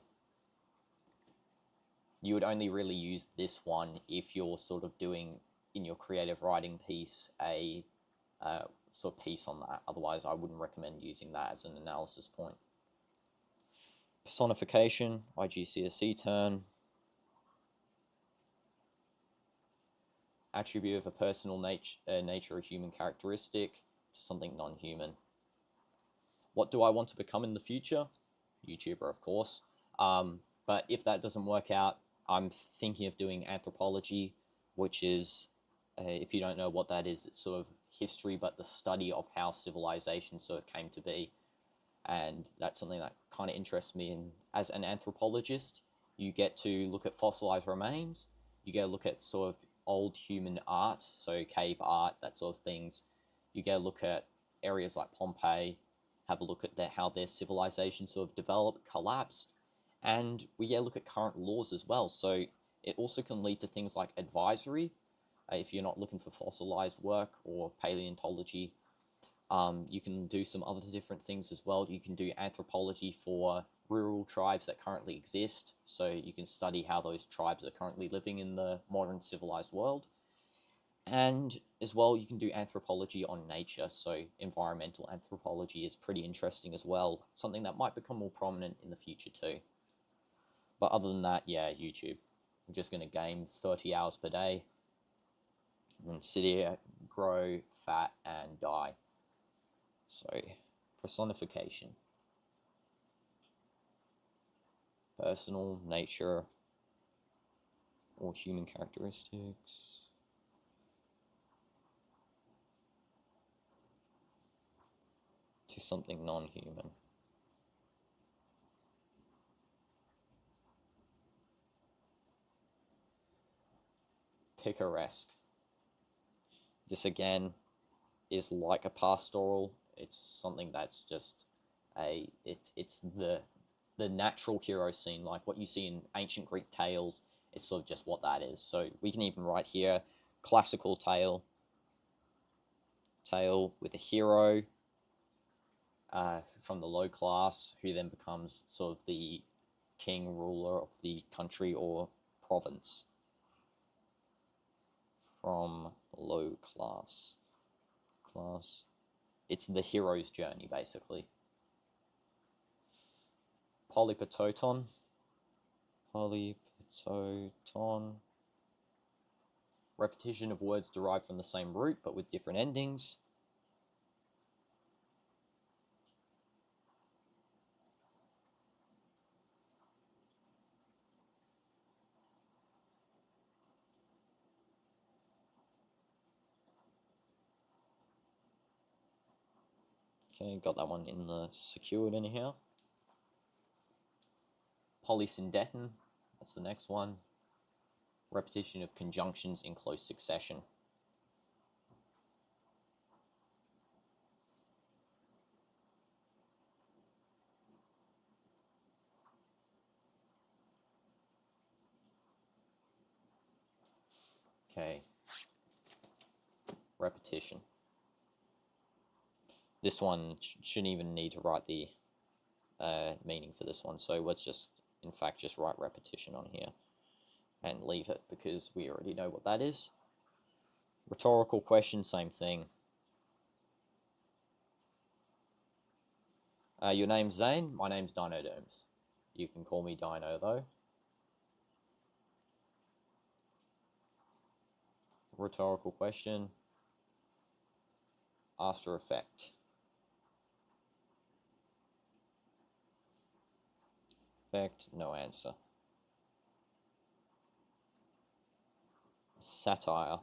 You would only really use this one if you're sort of doing, in your creative writing piece, a sort of piece on that. Otherwise, I wouldn't recommend using that as an analysis point. Personification, IGCSE term. Attribute of a personal nature or human characteristic to something non-human. What do I want to become in the future? YouTuber, of course. But if that doesn't work out, I'm thinking of doing anthropology, which is, if you don't know what that is, it's sort of history, but the study of how civilization sort of came to be. And that's something that kind of interests me. And as an anthropologist, you get to look at fossilized remains, you get to look at sort of old human art, so cave art, that sort of things. You get to look at areas like Pompeii, have a look at how their civilization sort of developed, collapsed, and we get to look at current laws as well. So It also can lead to things like advisory, if you're not looking for fossilized work or paleontology. You can do some other different things as well. You can do anthropology for rural tribes that currently exist, so you can study how those tribes are currently living in the modern civilized world. And as well, you can do anthropology on nature, so environmental anthropology is pretty interesting as well, something that might become more prominent in the future too. But other than that, yeah, YouTube. I'm just going to game 30 hours per day and sit here, grow, fat, and die. So, personification. Personal, nature, or human characteristics. To something non-human. Picaresque. This again is like a pastoral. It's something that's just it's the natural hero scene, like what you see in ancient Greek tales. It's sort of just what that is. So we can even write here classical tale with a hero from the low class who then becomes sort of the king, ruler of the country or province. From low class. It's the hero's journey, basically. Polyptoton. Repetition of words derived from the same root, but with different endings. Okay, got that one in the secured anyhow. Polysyndeton, that's the next one. Repetition of conjunctions in close succession. Okay. Repetition. This one shouldn't even need to write the meaning for this one, so let's just, in fact, just write repetition on here and leave it because we already know what that is. Rhetorical question, same thing. Your name's Zane, my name's DInoDoomz. You can call me Dino though. Rhetorical question. After effect. Effect, no answer. Satire.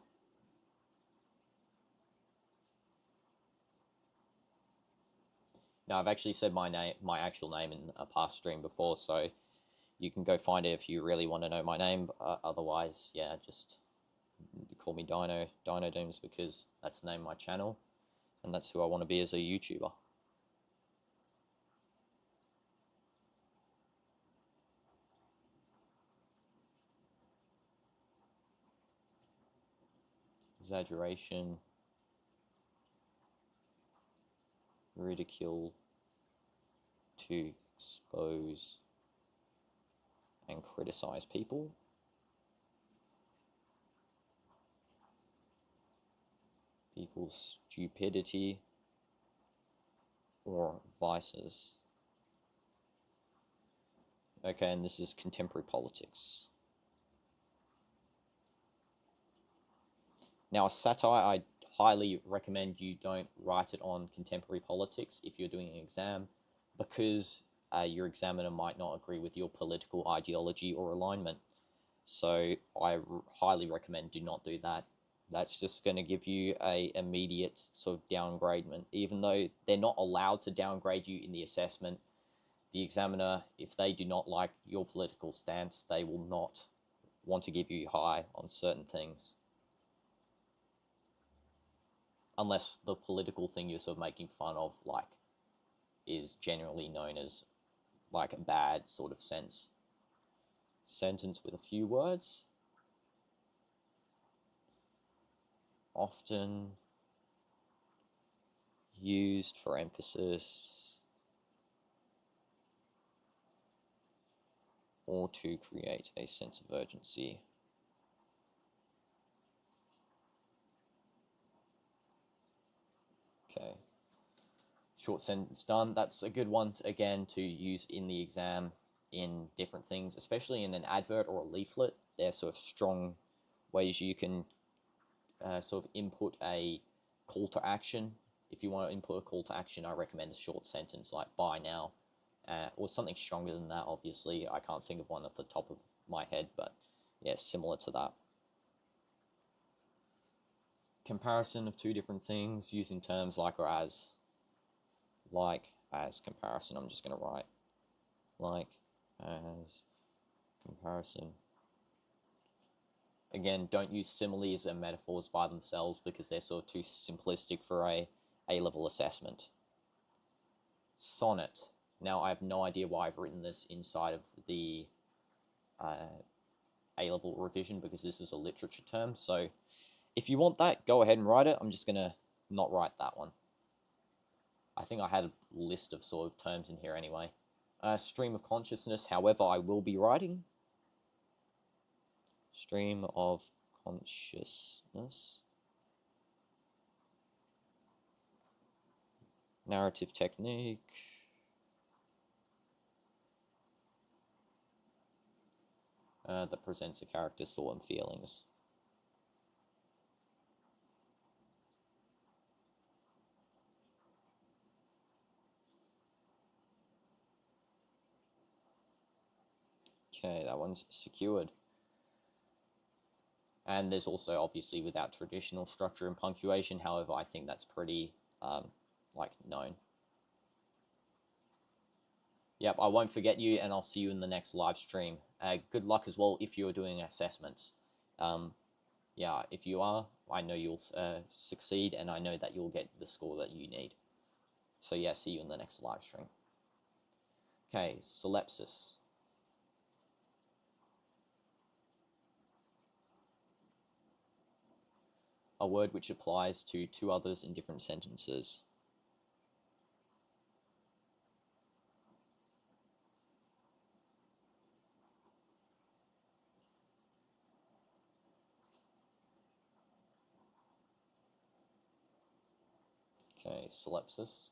Now, I've actually said my actual name in a past stream before, so you can go find it if you really want to know my name. Otherwise, yeah, just call me DInoDoomz, because that's the name of my channel, and that's who I want to be as a YouTuber. Exaggeration, ridicule, to expose and criticize people. People's stupidity or vices. Okay, and this is contemporary politics. Now, a satire, I highly recommend you don't write it on contemporary politics if you're doing an exam, because your examiner might not agree with your political ideology or alignment. So I highly recommend do not do that. That's just going to give you a immediate sort of downgradement. Even though they're not allowed to downgrade you in the assessment, the examiner, if they do not like your political stance, they will not want to give you high on certain things. Unless the political thing you're sort of making fun of, like, is generally known as, like, a bad sort of sentence with a few words. often used for emphasis or to create a sense of urgency. Okay. Short sentence done. That's a good one, again, to use in the exam in different things, especially in an advert or a leaflet. They're sort of strong ways you can sort of input a call to action. If you want to input a call to action, I recommend a short sentence like buy now, or something stronger than that, obviously. I can't think of one at the top of my head, but yeah, similar to that. Comparison of two different things using terms like or as. Like as comparison, I'm just going to write like as comparison. Again, don't use similes and metaphors by themselves because they're sort of too simplistic for a A-level assessment. Sonnet. Now, I have no idea why I've written this inside of the A-level revision because this is a literature term. So if you want that, go ahead and write it. I'm just going to not write that one. I think I had a list of sort of terms in here anyway. Stream of consciousness, however, I will be writing. Stream of consciousness. Narrative technique. That presents a character's thought and feelings. Okay, that one's secured. And there's also, obviously, without traditional structure and punctuation. However, I think that's pretty, known. Yep, I won't forget you, and I'll see you in the next live stream. Good luck as well if you're doing assessments. Yeah, if you are, I know you'll succeed, and I know that you'll get the score that you need. So yeah, see you in the next live stream. Okay, solipsis. A word which applies to two others in different sentences. Okay, solipsis.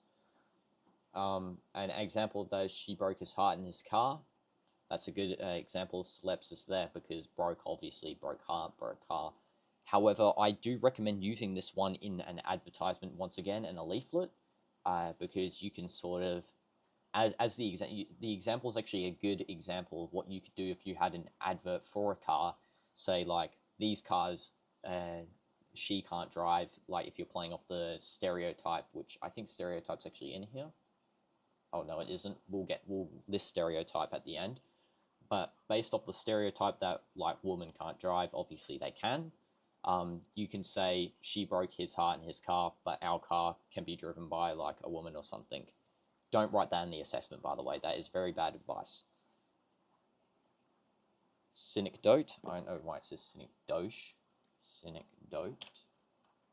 An example of those, she broke his heart in his car. That's a good example of solipsis there because broke, obviously, broke heart, broke car. However, I do recommend using this one in an advertisement once again in a leaflet because you can sort of, as the example is actually a good example of what you could do if you had an advert for a car. Say like these cars, she can't drive. Like if you're playing off the stereotype, which I think stereotype's actually in here. Oh no, it isn't. We'll list stereotype at the end. But based off the stereotype that like women can't drive, obviously they can. You can say she broke his heart in his car, but our car can be driven by like a woman or something. Don't write that in the assessment, by the way. That is very bad advice. Synecdote. I don't know why it says synecdoche. Synecdote.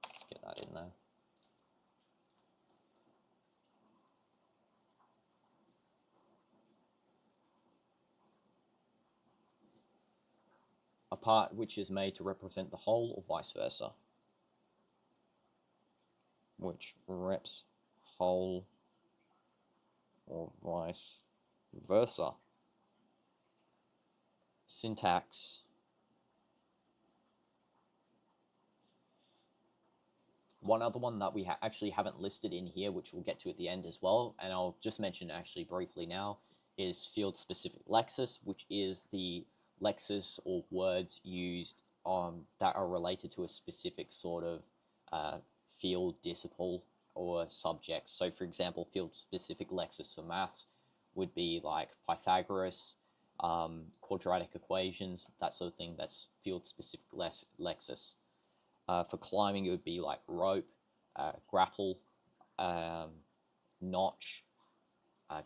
Let's get that in there. A part which is made to represent the whole or vice versa. Which reps whole or vice versa. Syntax. One other one that we actually haven't listed in here, which we'll get to at the end as well, and I'll just mention actually briefly now, is field-specific lexis, which is the lexis or words used that are related to a specific sort of field, discipline, or subject. So, for example, field-specific lexis for maths would be like Pythagoras, quadratic equations, that sort of thing. That's field-specific lexis. For climbing, it would be like rope, grapple, notch,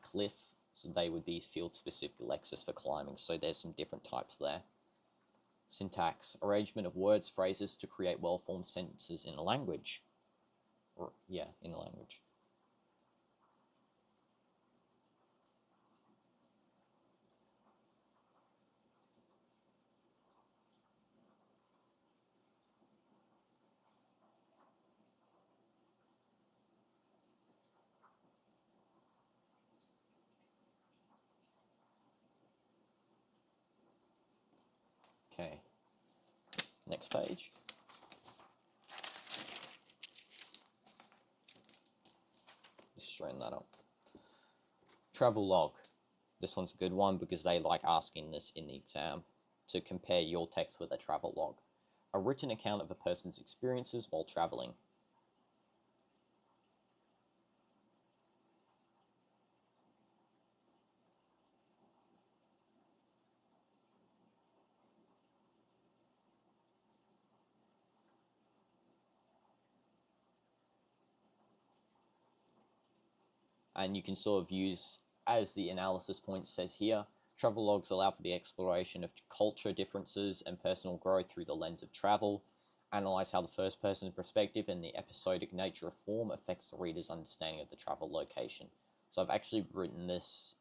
cliff. So they would be field-specific lexis for climbing. So there's some different types there. Syntax, arrangement of words, phrases to create well-formed sentences in a language. Or, yeah, in a language. Okay, next page. Just straighten that up. Travel log. This one's a good one because they like asking this in the exam, to compare your text with a travel log. A written account of a person's experiences while traveling. And you can sort of use, as the analysis point says here, travel logs allow for the exploration of culture differences and personal growth through the lens of travel, analyze how the first person perspective and the episodic nature of form affects the reader's understanding of the travel location. So I've actually written this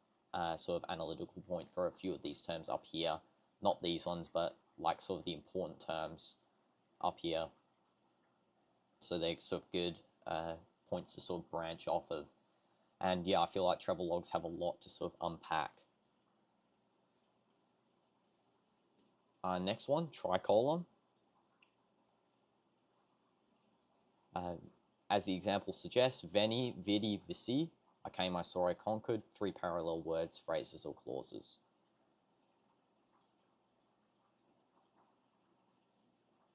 sort of analytical point for a few of these terms up here, not these ones, but like sort of the important terms up here. So they're sort of good points to sort of branch off of. And yeah, I feel like travel logs have a lot to sort of unpack. Next one, tricolon. As the example suggests, veni, vidi, vici, I came, I saw, I conquered, 3 parallel words, phrases, or clauses.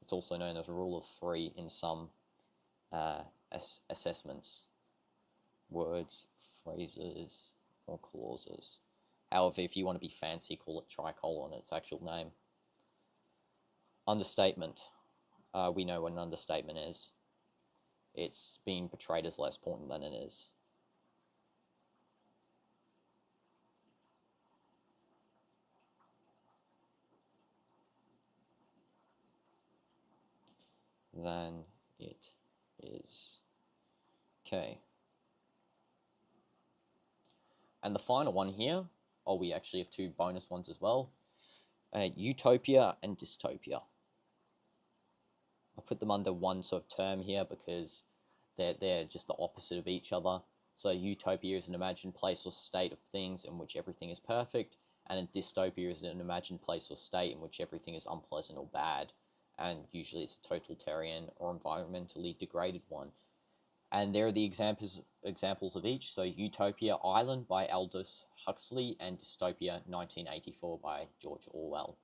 It's also known as a rule of 3 in some assessments. Words, phrases, or clauses. However, if you want to be fancy, call it tricolon, its actual name. Understatement. We know what an understatement is. It's being portrayed as less important than it is. Than it is. Okay. And the final one here, we actually have 2 bonus ones as well. Utopia and dystopia. I'll put them under one sort of term here because they're just the opposite of each other. So utopia is an imagined place or state of things in which everything is perfect, and a dystopia is an imagined place or state in which everything is unpleasant or bad, and usually it's a totalitarian or environmentally degraded one. And there are the examples of each. So Utopia Island by Aldous Huxley and Dystopia 1984 by George Orwell.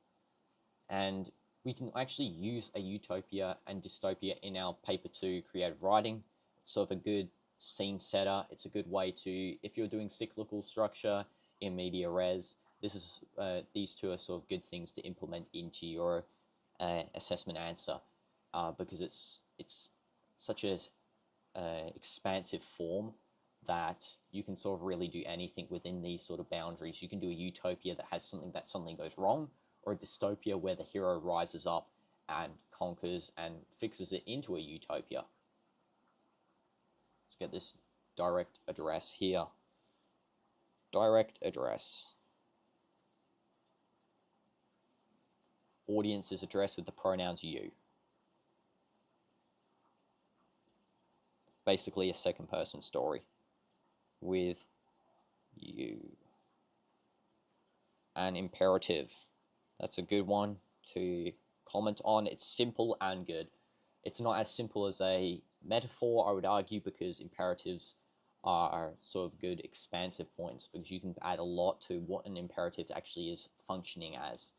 And we can actually use a utopia and dystopia in our paper 2 creative writing. It's sort of a good scene setter. It's a good way to, if you're doing cyclical structure in media res, this is these 2 are sort of good things to implement into your assessment answer because it's such a expansive form that you can sort of really do anything within these sort of boundaries. You can do a utopia that has something goes wrong, or a dystopia where the hero rises up and conquers and fixes it into a utopia. Let's get this direct address here. Direct address. Audience is addressed with the pronouns you. Basically a second person story with you. And imperative. That's a good one to comment on. It's simple and good. It's not as simple as a metaphor, I would argue, because imperatives are sort of good expansive points because you can add a lot to what an imperative actually is functioning as.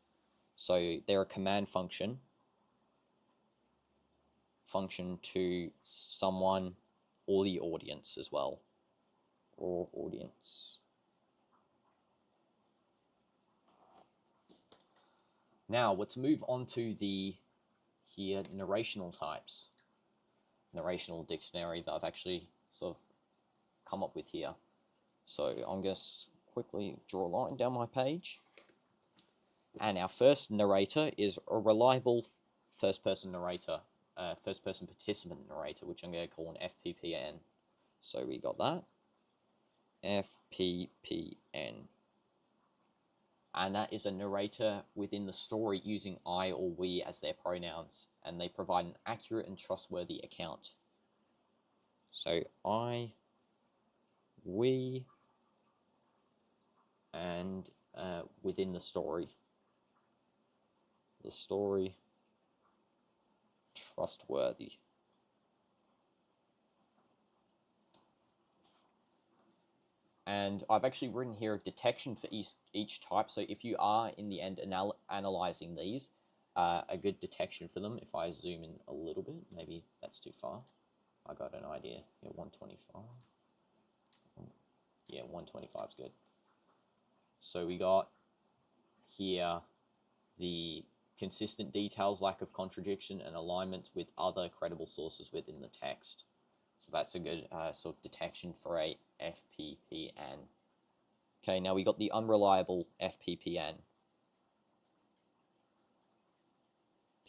So they're a command function to someone or the audience as well, or audience. Now let's move on to the narrational types. Narrational dictionary that I've actually sort of come up with here. So I'm going to quickly draw a line down my page. And our first narrator is a reliable first-person narrator, first-person participant narrator, which I'm going to call an FPPN. So we got that. FPPN. And that is a narrator within the story using I or we as their pronouns, and they provide an accurate and trustworthy account. So I, we, and within the story, trustworthy. And I've actually written here a detection for each type. So if you are in the end analyzing these, a good detection for them, if I zoom in a little bit, maybe that's too far. I got an idea. Yeah, 125. Yeah, 125 is good. So we got here the consistent details, lack of contradiction, and alignment with other credible sources within the text. So that's a good sort of detection for a FPPN. Okay, now we got the unreliable FPPN.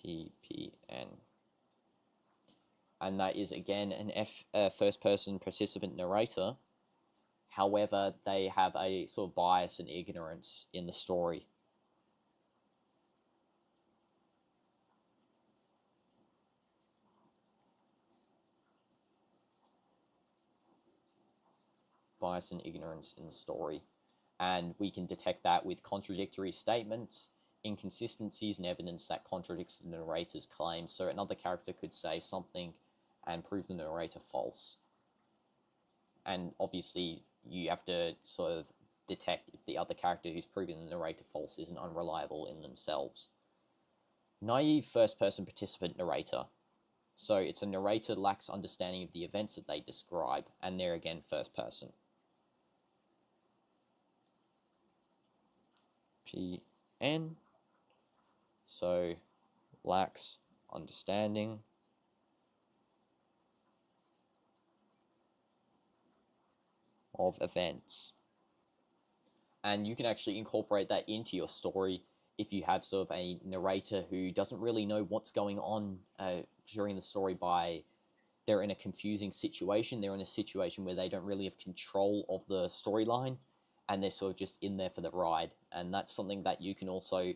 PPN. And that is again an first-person participant narrator. However, they have a sort of bias and ignorance in the story. Bias and ignorance in the story. And we can detect that with contradictory statements, inconsistencies, and evidence that contradicts the narrator's claims. So another character could say something and prove the narrator false. And obviously, you have to sort of detect if the other character who's proving the narrator false isn't unreliable in themselves. Naive first-person participant narrator. So it's a narrator lacks understanding of the events that they describe, and they're again first person. PN. So lacks understanding of events. And you can actually incorporate that into your story if you have sort of a narrator who doesn't really know what's going on during the story. They're in a confusing situation. They're in a situation where they don't really have control of the storyline, and they're sort of just in there for the ride. And that's something that you can also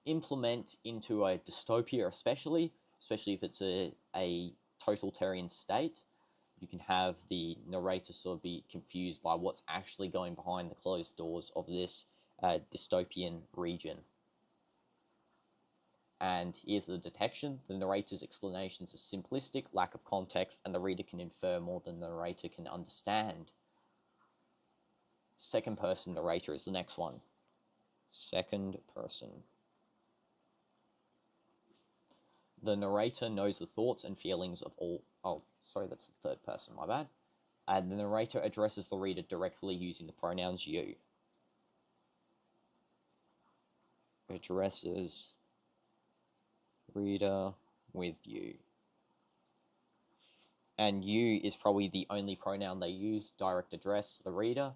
implement into a dystopia, especially if it's a totalitarian state. You can have the narrator sort of be confused by what's actually going behind the closed doors of this dystopian region. And here's the detection. The narrator's explanations are simplistic, lack of context, and the reader can infer more than the narrator can understand. Second person narrator is the next one. Second person. The narrator knows the thoughts and feelings of all... Oh, sorry, that's the third person, my bad. And the narrator addresses the reader directly using the pronouns you. Addresses reader with you. And you is probably the only pronoun they use, direct address the reader.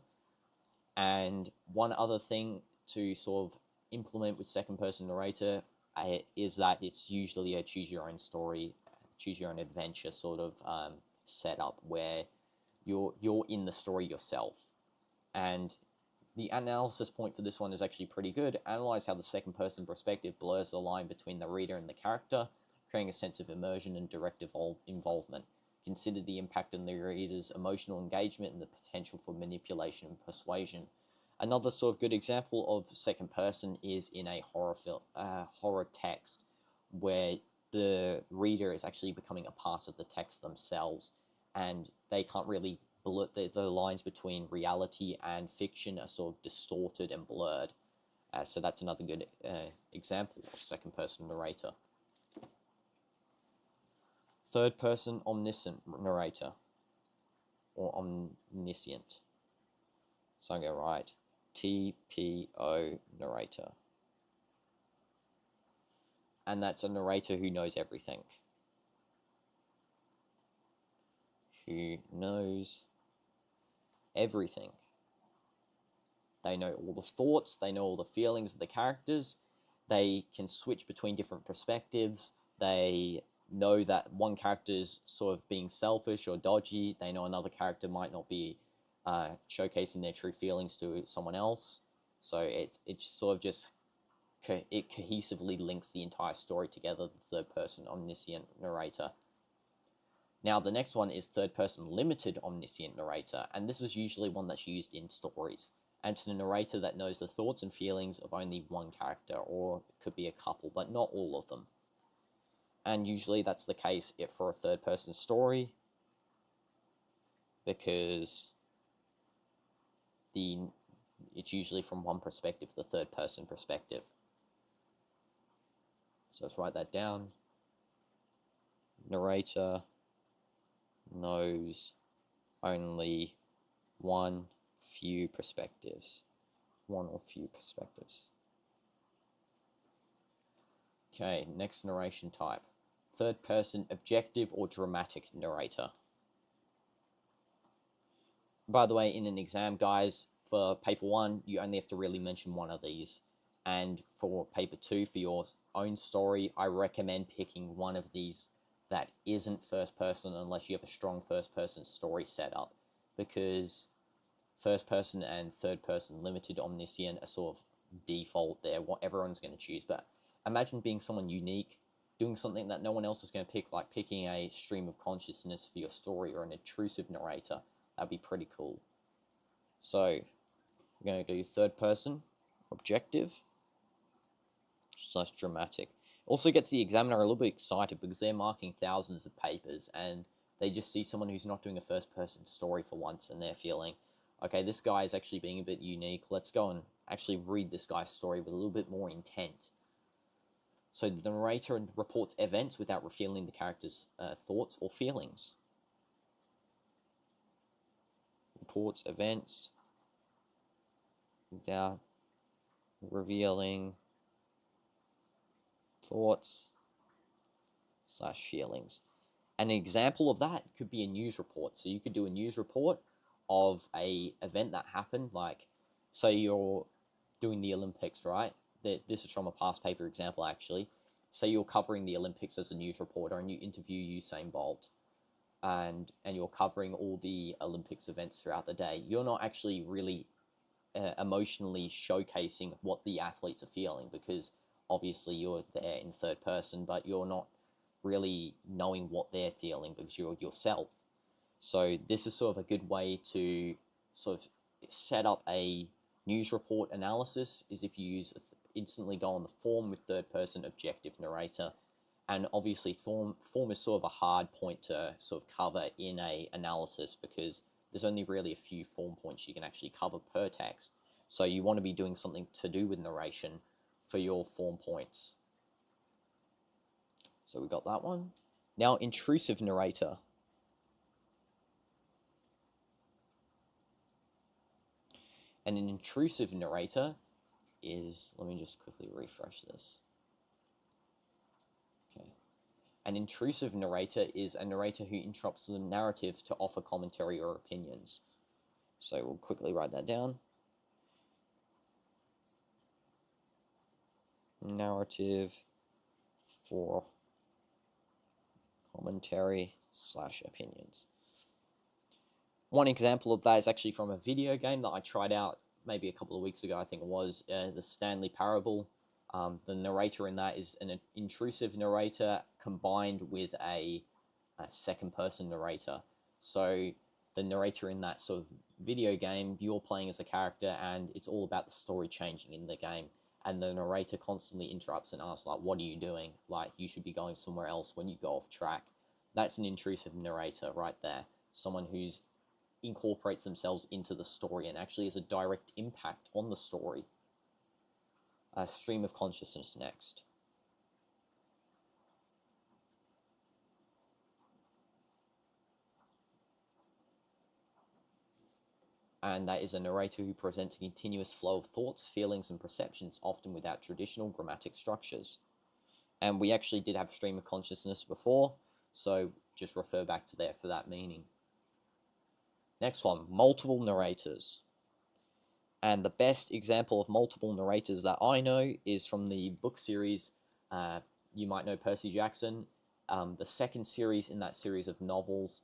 And one other thing to sort of implement with second person narrator is that it's usually a choose your own story, choose your own adventure sort of setup where you're in the story yourself. And the analysis point for this one is actually pretty good. Analyze how the second person perspective blurs the line between the reader and the character, creating a sense of immersion and direct involvement. Consider the impact on the reader's emotional engagement and the potential for manipulation and persuasion. Another sort of good example of second person is in a horror text, where the reader is actually becoming a part of the text themselves, and they can't really the lines between reality and fiction are sort of distorted and blurred. So that's another good example of second person narrator. Third person omniscient narrator, or omniscient. So I'm going to write TPO narrator. And that's a narrator who knows everything. Who knows everything. They know all the thoughts, they know all the feelings of the characters, they can switch between different perspectives. They know that one character is sort of being selfish or dodgy. They know another character might not be showcasing their true feelings to someone else. So it sort of just it cohesively links the entire story together, the third-person omniscient narrator. Now, the next one is third-person limited omniscient narrator, and this is usually one that's used in stories. And it's a narrator that knows the thoughts and feelings of only one character, or it could be a couple, but not all of them. And usually that's the case for a third-person story, because it's usually from one perspective, the third-person perspective. So let's write that down. Narrator knows only one or few perspectives. Okay, next narration type. Third person objective or dramatic narrator. By the way, in an exam, guys, for paper 1, you only have to really mention one of these. And for paper 2, for your own story, I recommend picking one of these that isn't first person unless you have a strong first person story setup, because first person and third person limited omniscient are sort of default there, what everyone's going to choose. But imagine being someone unique, doing something that no one else is going to pick, like picking a stream of consciousness for your story or an intrusive narrator. That'd be pretty cool. So we're going to do third person objective / dramatic. Also gets the examiner a little bit excited because they're marking thousands of papers and they just see someone who's not doing a first-person story for once and they're feeling, okay, this guy is actually being a bit unique. Let's go and actually read this guy's story with a little bit more intent. So the narrator reports events without revealing the character's thoughts or feelings. Reports events without revealing thoughts / feelings. An example of that could be a news report. So you could do a news report of a event that happened, like say you're doing the Olympics, right? This is from a past paper example, actually. Say you're covering the Olympics as a news reporter and you interview Usain Bolt, and you're covering all the Olympics events throughout the day. You're not actually really emotionally showcasing what the athletes are feeling, because obviously you're there in third person, but you're not really knowing what they're feeling because you're yourself. So this is sort of a good way to sort of set up a news report analysis, is if you instantly go on the form with third person objective narrator. And obviously form is sort of a hard point to sort of cover in a analysis, because there's only really a few form points you can actually cover per text. So you want to be doing something to do with narration for your form points. So we got that one. Now, intrusive narrator. And an intrusive narrator is, let me just quickly refresh this. Okay. An intrusive narrator is a narrator who interrupts the narrative to offer commentary or opinions. So we'll quickly write that down. Narrative for commentary / opinions. One example of that is actually from a video game that I tried out maybe a couple of weeks ago, I think it was, the Stanley Parable. The narrator in that is an intrusive narrator combined with a second-person narrator. So the narrator in that sort of video game, you're playing as a character and it's all about the story changing in the game. And the narrator constantly interrupts and asks, like, what are you doing? Like, you should be going somewhere else when you go off track. That's an intrusive narrator right there. Someone who's incorporates themselves into the story and actually has a direct impact on the story. Stream of consciousness next. And that is a narrator who presents a continuous flow of thoughts, feelings, and perceptions, often without traditional grammatic structures. And we actually did have stream of consciousness before, so just refer back to there for that meaning. Next one, multiple narrators. And the best example of multiple narrators that I know is from the book series. You might know Percy Jackson. The second series in that series of novels,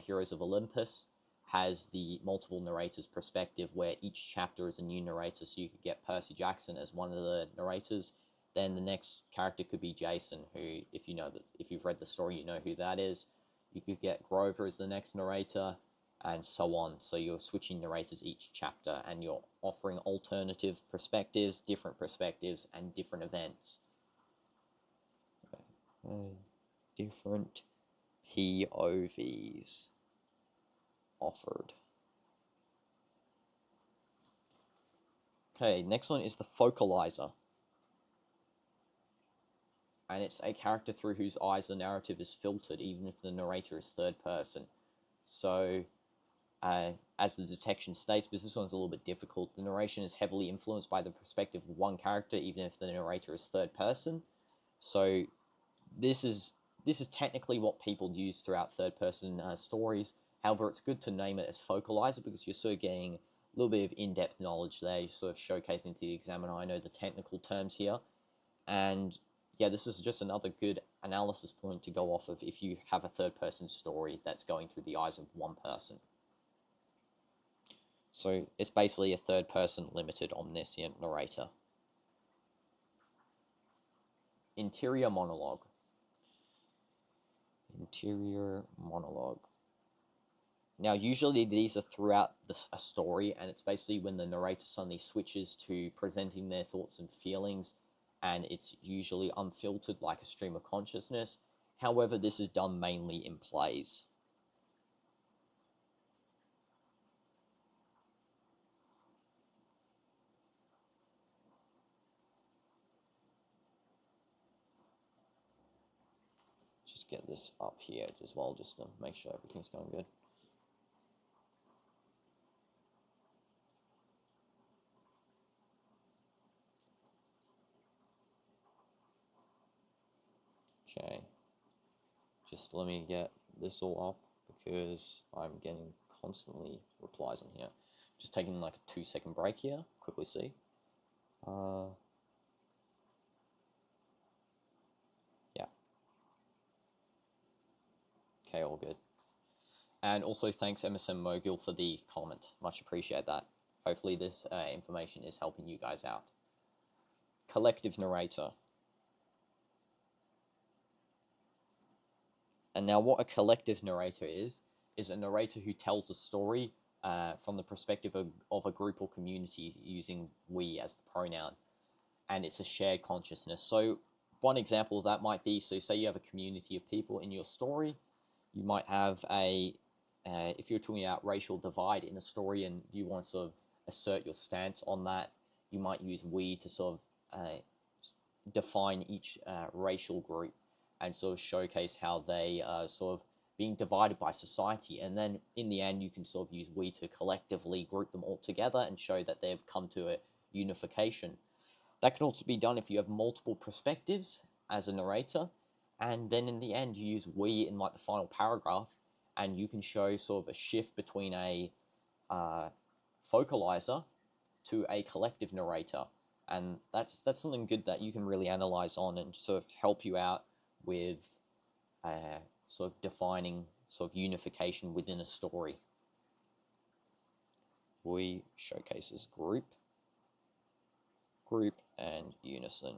Heroes of Olympus, has the multiple narrators perspective, where each chapter is a new narrator. So you could get Percy Jackson as one of the narrators. Then the next character could be Jason, who, if you've read the story, you know who that is. You could get Grover as the next narrator, and so on. So you're switching narrators each chapter, and you're offering alternative perspectives, different perspectives, and different events. Different POVs offered. Okay, next one is the focalizer. And it's a character through whose eyes the narrative is filtered, even if the narrator is third person. So, as the detection states, because this one's a little bit difficult, the narration is heavily influenced by the perspective of one character, even if the narrator is third person. So, this is technically what people use throughout third person stories. However, it's good to name it as focalizer, because you're sort of getting a little bit of in-depth knowledge there. You're sort of showcasing to the examiner, I know the technical terms here. And yeah, this is just another good analysis point to go off of if you have a third-person story that's going through the eyes of one person. So it's basically a third-person limited omniscient narrator. Interior monologue. Interior monologue. Now, usually these are throughout a story, and it's basically when the narrator suddenly switches to presenting their thoughts and feelings, and it's usually unfiltered like a stream of consciousness. However, this is done mainly in plays. Just get this up here as well, just to make sure everything's going good. Okay, just let me get this all up, because I'm getting constantly replies in here. Just taking like a 2-second break here, quickly see. Yeah. Okay, all good. And also thanks MSM Mogul for the comment. Much appreciate that. Hopefully this information is helping you guys out. Collective narrator. And now what a collective narrator is a narrator who tells a story from the perspective of a group or community, using we as the pronoun. And it's a shared consciousness. So one example of that might be, so say you have a community of people in your story, you might have if you're talking about racial divide in a story and you want to sort of assert your stance on that, you might use we to sort of define each racial group and sort of showcase how they are sort of being divided by society. And then in the end, you can sort of use we to collectively group them all together and show that they've come to a unification. That can also be done if you have multiple perspectives as a narrator, and then in the end you use we in like the final paragraph, and you can show sort of a shift between a focalizer to a collective narrator. And that's something good that you can really analyze on and sort of help you out with sort of defining sort of unification within a story. We showcases group, and unison.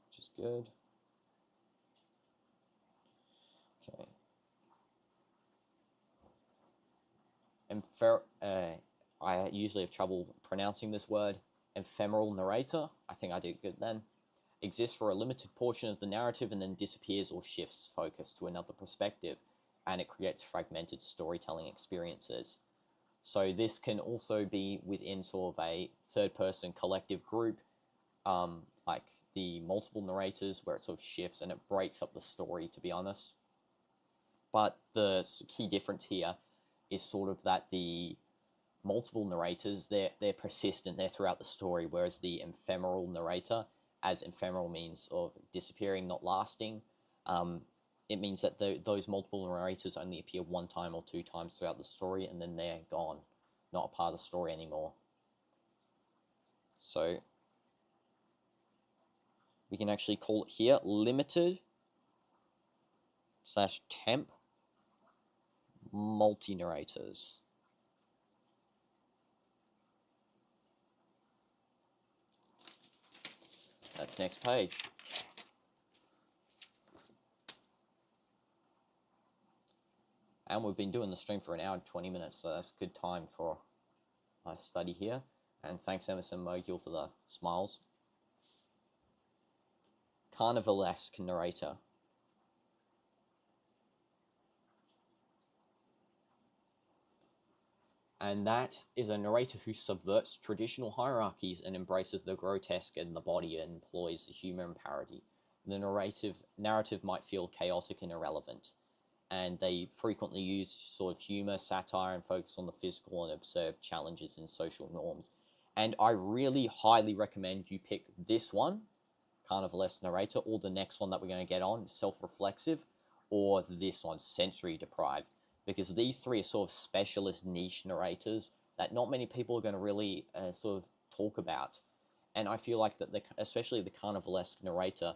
Which is good. Okay. I usually have trouble pronouncing this word. Ephemeral narrator, I think I did good then, exists for a limited portion of the narrative and then disappears or shifts focus to another perspective, and it creates fragmented storytelling experiences. So this can also be within sort of a third-person collective group, like the multiple narrators, where it sort of shifts and it breaks up the story, to be honest. But the key difference here is sort of that the multiple narrators, they're persistent, they're throughout the story, whereas the ephemeral narrator, as ephemeral means of disappearing, not lasting, it means that those multiple narrators only appear 1 time or 2 times throughout the story, and then they're gone, not a part of the story anymore. So we can actually call it here limited / temp multi-narrators. That's next page. And we've been doing the stream for 1 hour and 20 minutes, so that's good time for a study here. And thanks Emerson Mogul for the smiles. Carnivalesque narrator. And that is a narrator who subverts traditional hierarchies and embraces the grotesque in the body and employs the humor and parody. The narrative might feel chaotic and irrelevant, and they frequently use sort of humor, satire, and focus on the physical and absurd challenges and social norms. And I really highly recommend you pick this one, Carnivalesque Narrator, or the next one that we're going to get on, Self-Reflexive, or this one, Sensory Deprived, because these 3 are sort of specialist niche narrators that not many people are going to really sort of talk about. And I feel like that, especially the Carnivalesque Narrator,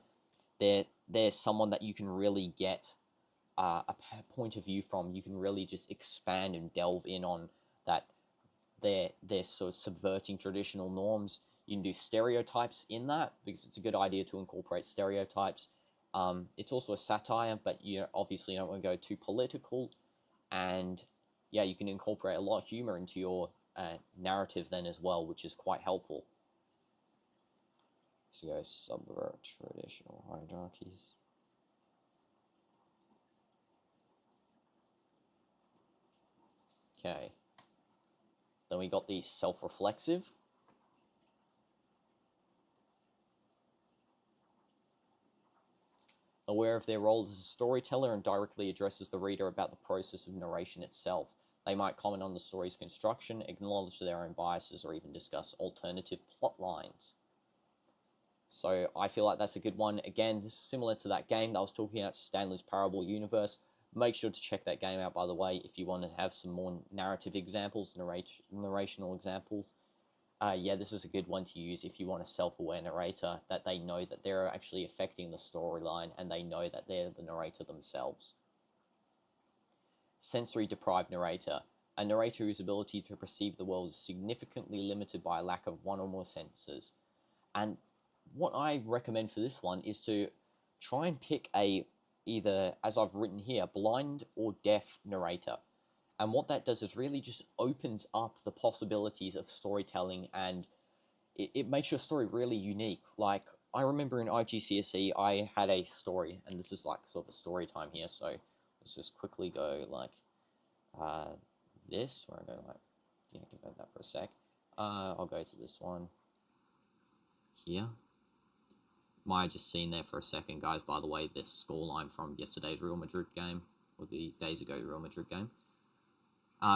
they're someone that you can really get a point of view from. You can really just expand and delve in on that. They're sort of subverting traditional norms. You can do stereotypes in that, because it's a good idea to incorporate stereotypes. It's also a satire, but you obviously don't want to go too political. And yeah, you can incorporate a lot of humor into your narrative then as well, which is quite helpful. So go subvert traditional hierarchies. Okay. Then we got the self-reflexive. Aware of their role as a storyteller and directly addresses the reader about the process of narration itself. They might comment on the story's construction, acknowledge their own biases, or even discuss alternative plot lines. So I feel like that's a good one. Again, this is similar to that game that I was talking about, Stanley's Parable Universe. Make sure to check that game out, by the way, if you want to have some more narrative examples, narrational examples. Yeah, this is a good one to use if you want a self-aware narrator, that they know that they're actually affecting the storyline and they know that they're the narrator themselves. Sensory deprived narrator. A narrator whose ability to perceive the world is significantly limited by a lack of 1 or more senses. And what I recommend for this one is to try and pick either, as I've written here, blind or deaf narrator. And what that does is really just opens up the possibilities of storytelling, and it makes your story really unique. Like, I remember in IGCSE, I had a story, and this is like sort of a story time here, so let's just quickly go like this, where I go like, deactivate that for a sec. I'll go to this one here. Might have just seen there for a second, guys, by the way, the scoreline from yesterday's Real Madrid game, or the days ago Real Madrid game.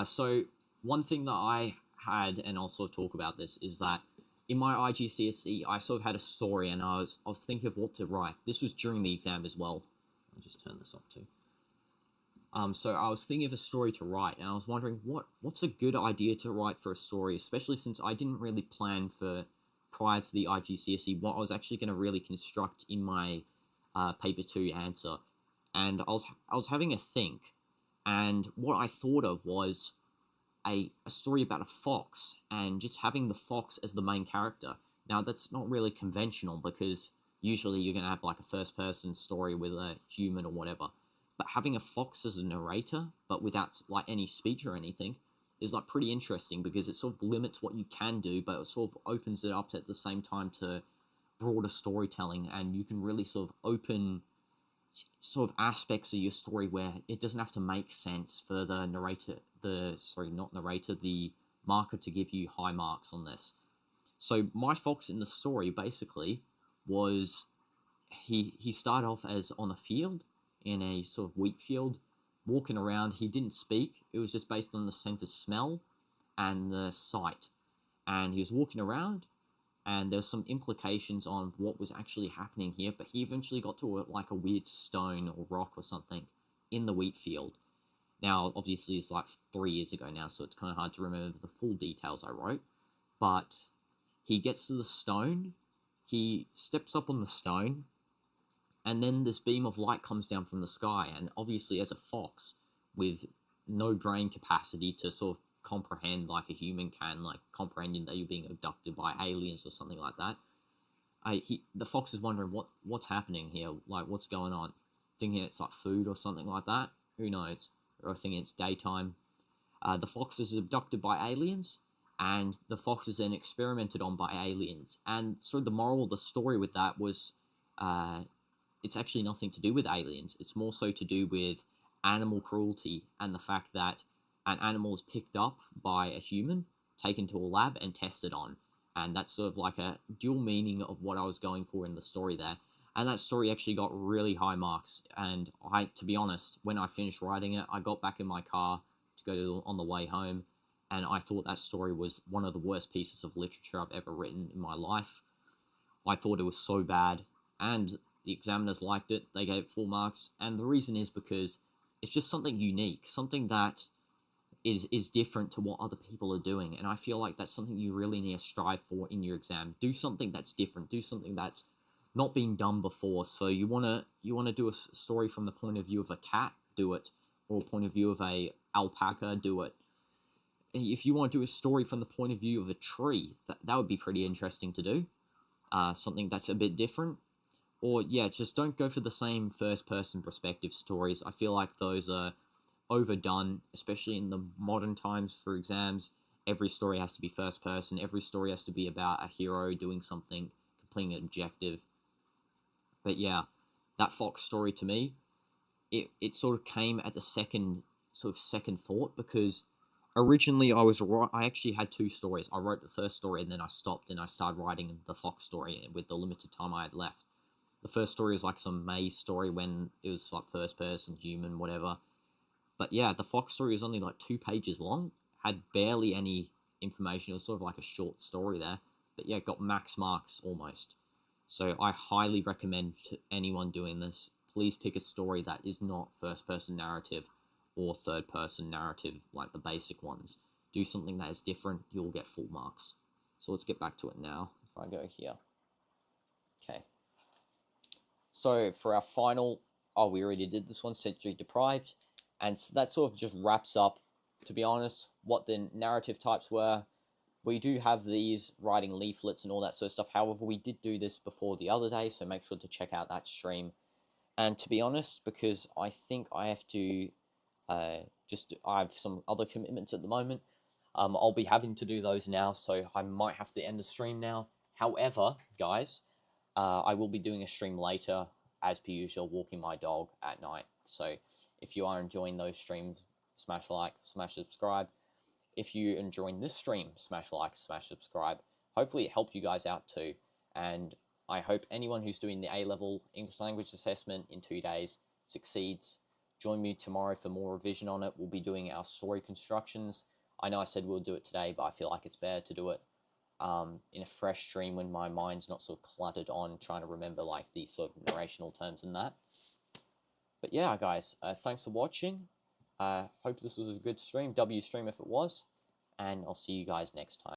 So one thing that I had, and I'll sort of talk about this, is that in my IGCSE, I sort of had a story, and I was thinking of what to write. This was during the exam as well. I'll just turn this off too. So I was thinking of a story to write, and I was wondering what's a good idea to write for a story, especially since I didn't really plan for, prior to the IGCSE, what I was actually going to really construct in my paper 2 answer. And I was having a think, and what I thought of was a story about a fox, and just having the fox as the main character. Now, that's not really conventional, because usually you're going to have like a first-person story with a human or whatever. But having a fox as a narrator, but without like any speech or anything, is like pretty interesting, because it sort of limits what you can do, but it sort of opens it up at the same time to broader storytelling, and you can really sort of open sort of aspects of your story where it doesn't have to make sense for the narrator, the marker to give you high marks on this. So my fox in the story basically was, he started off as on a field, in a sort of wheat field, walking around. He didn't speak. It was just based on the sense of smell and the sight. And he was walking around, and there's some implications on what was actually happening here, but he eventually got to like a weird stone or rock or something in the wheat field. Now, obviously, it's like 3 years ago now, so it's kind of hard to remember the full details I wrote, but he gets to the stone, he steps up on the stone, and then this beam of light comes down from the sky, and obviously as a fox with no brain capacity to sort of comprehend like a human can, like comprehending that you're being abducted by aliens or something like that, the fox is wondering what's happening here, like what's going on, thinking it's like food or something like that, who knows, or thinking it's daytime. The fox is abducted by aliens, and the fox is then experimented on by aliens, and sort of the moral of the story with that was it's actually nothing to do with aliens. It's more so to do with animal cruelty and the fact that an animal is picked up by a human, taken to a lab, and tested on. And that's sort of like a dual meaning of what I was going for in the story there. And that story actually got really high marks. And to be honest, when I finished writing it, I got back in my car to go on the way home, and I thought that story was one of the worst pieces of literature I've ever written in my life. I thought it was so bad, and the examiners liked it. They gave it full marks, and the reason is because it's just something unique, something that is different to what other people are doing, and I feel like that's something you really need to strive for in your exam. Do something that's different. Do something that's not been done before. So you wanna do a story from the point of view of a cat, do it, or a point of view of a alpaca, do it. If you want to do a story from the point of view of a tree, that would be pretty interesting to do. Something that's a bit different. Or, yeah, just don't go for the same first-person perspective stories. I feel like those are overdone, especially in the modern times for exams. Every story has to be first-person. Every story has to be about a hero doing something, completing an objective. But, yeah, that fox story to me, it sort of came at the second thought, because originally I actually had 2 stories. I wrote the first story, and then I stopped, and I started writing the fox story with the limited time I had left. The first story was like some maze story when it was like first person, human, whatever. But yeah, the fox story was only like 2 pages long, had barely any information. It was sort of like a short story there. But yeah, got max marks almost. So I highly recommend to anyone doing this, please pick a story that is not first person narrative or third person narrative like the basic ones. Do something that is different, you'll get full marks. So let's get back to it now. If I go here. Okay. So for our final, we already did this one, sensory deprived, and so that sort of just wraps up, to be honest, what the narrative types were. We do have these writing leaflets and all that sort of stuff. However, we did do this before the other day, so make sure to check out that stream. And to be honest, because I think I have to, I have some other commitments at the moment, I'll be having to do those now, so I might have to end the stream now. However, guys, I will be doing a stream later, as per usual, walking my dog at night. So if you are enjoying those streams, smash like, smash subscribe. If you're enjoying this stream, smash like, smash subscribe. Hopefully it helped you guys out too. And I hope anyone who's doing the A-level English language assessment in 2 days succeeds. Join me tomorrow for more revision on it. We'll be doing our story constructions. I know I said we'll do it today, but I feel like it's better to do it in a fresh stream when my mind's not so cluttered on trying to remember like these sort of narrational terms and that. But yeah, guys, thanks for watching. Hope this was a good stream, W stream if it was, and I'll see you guys next time.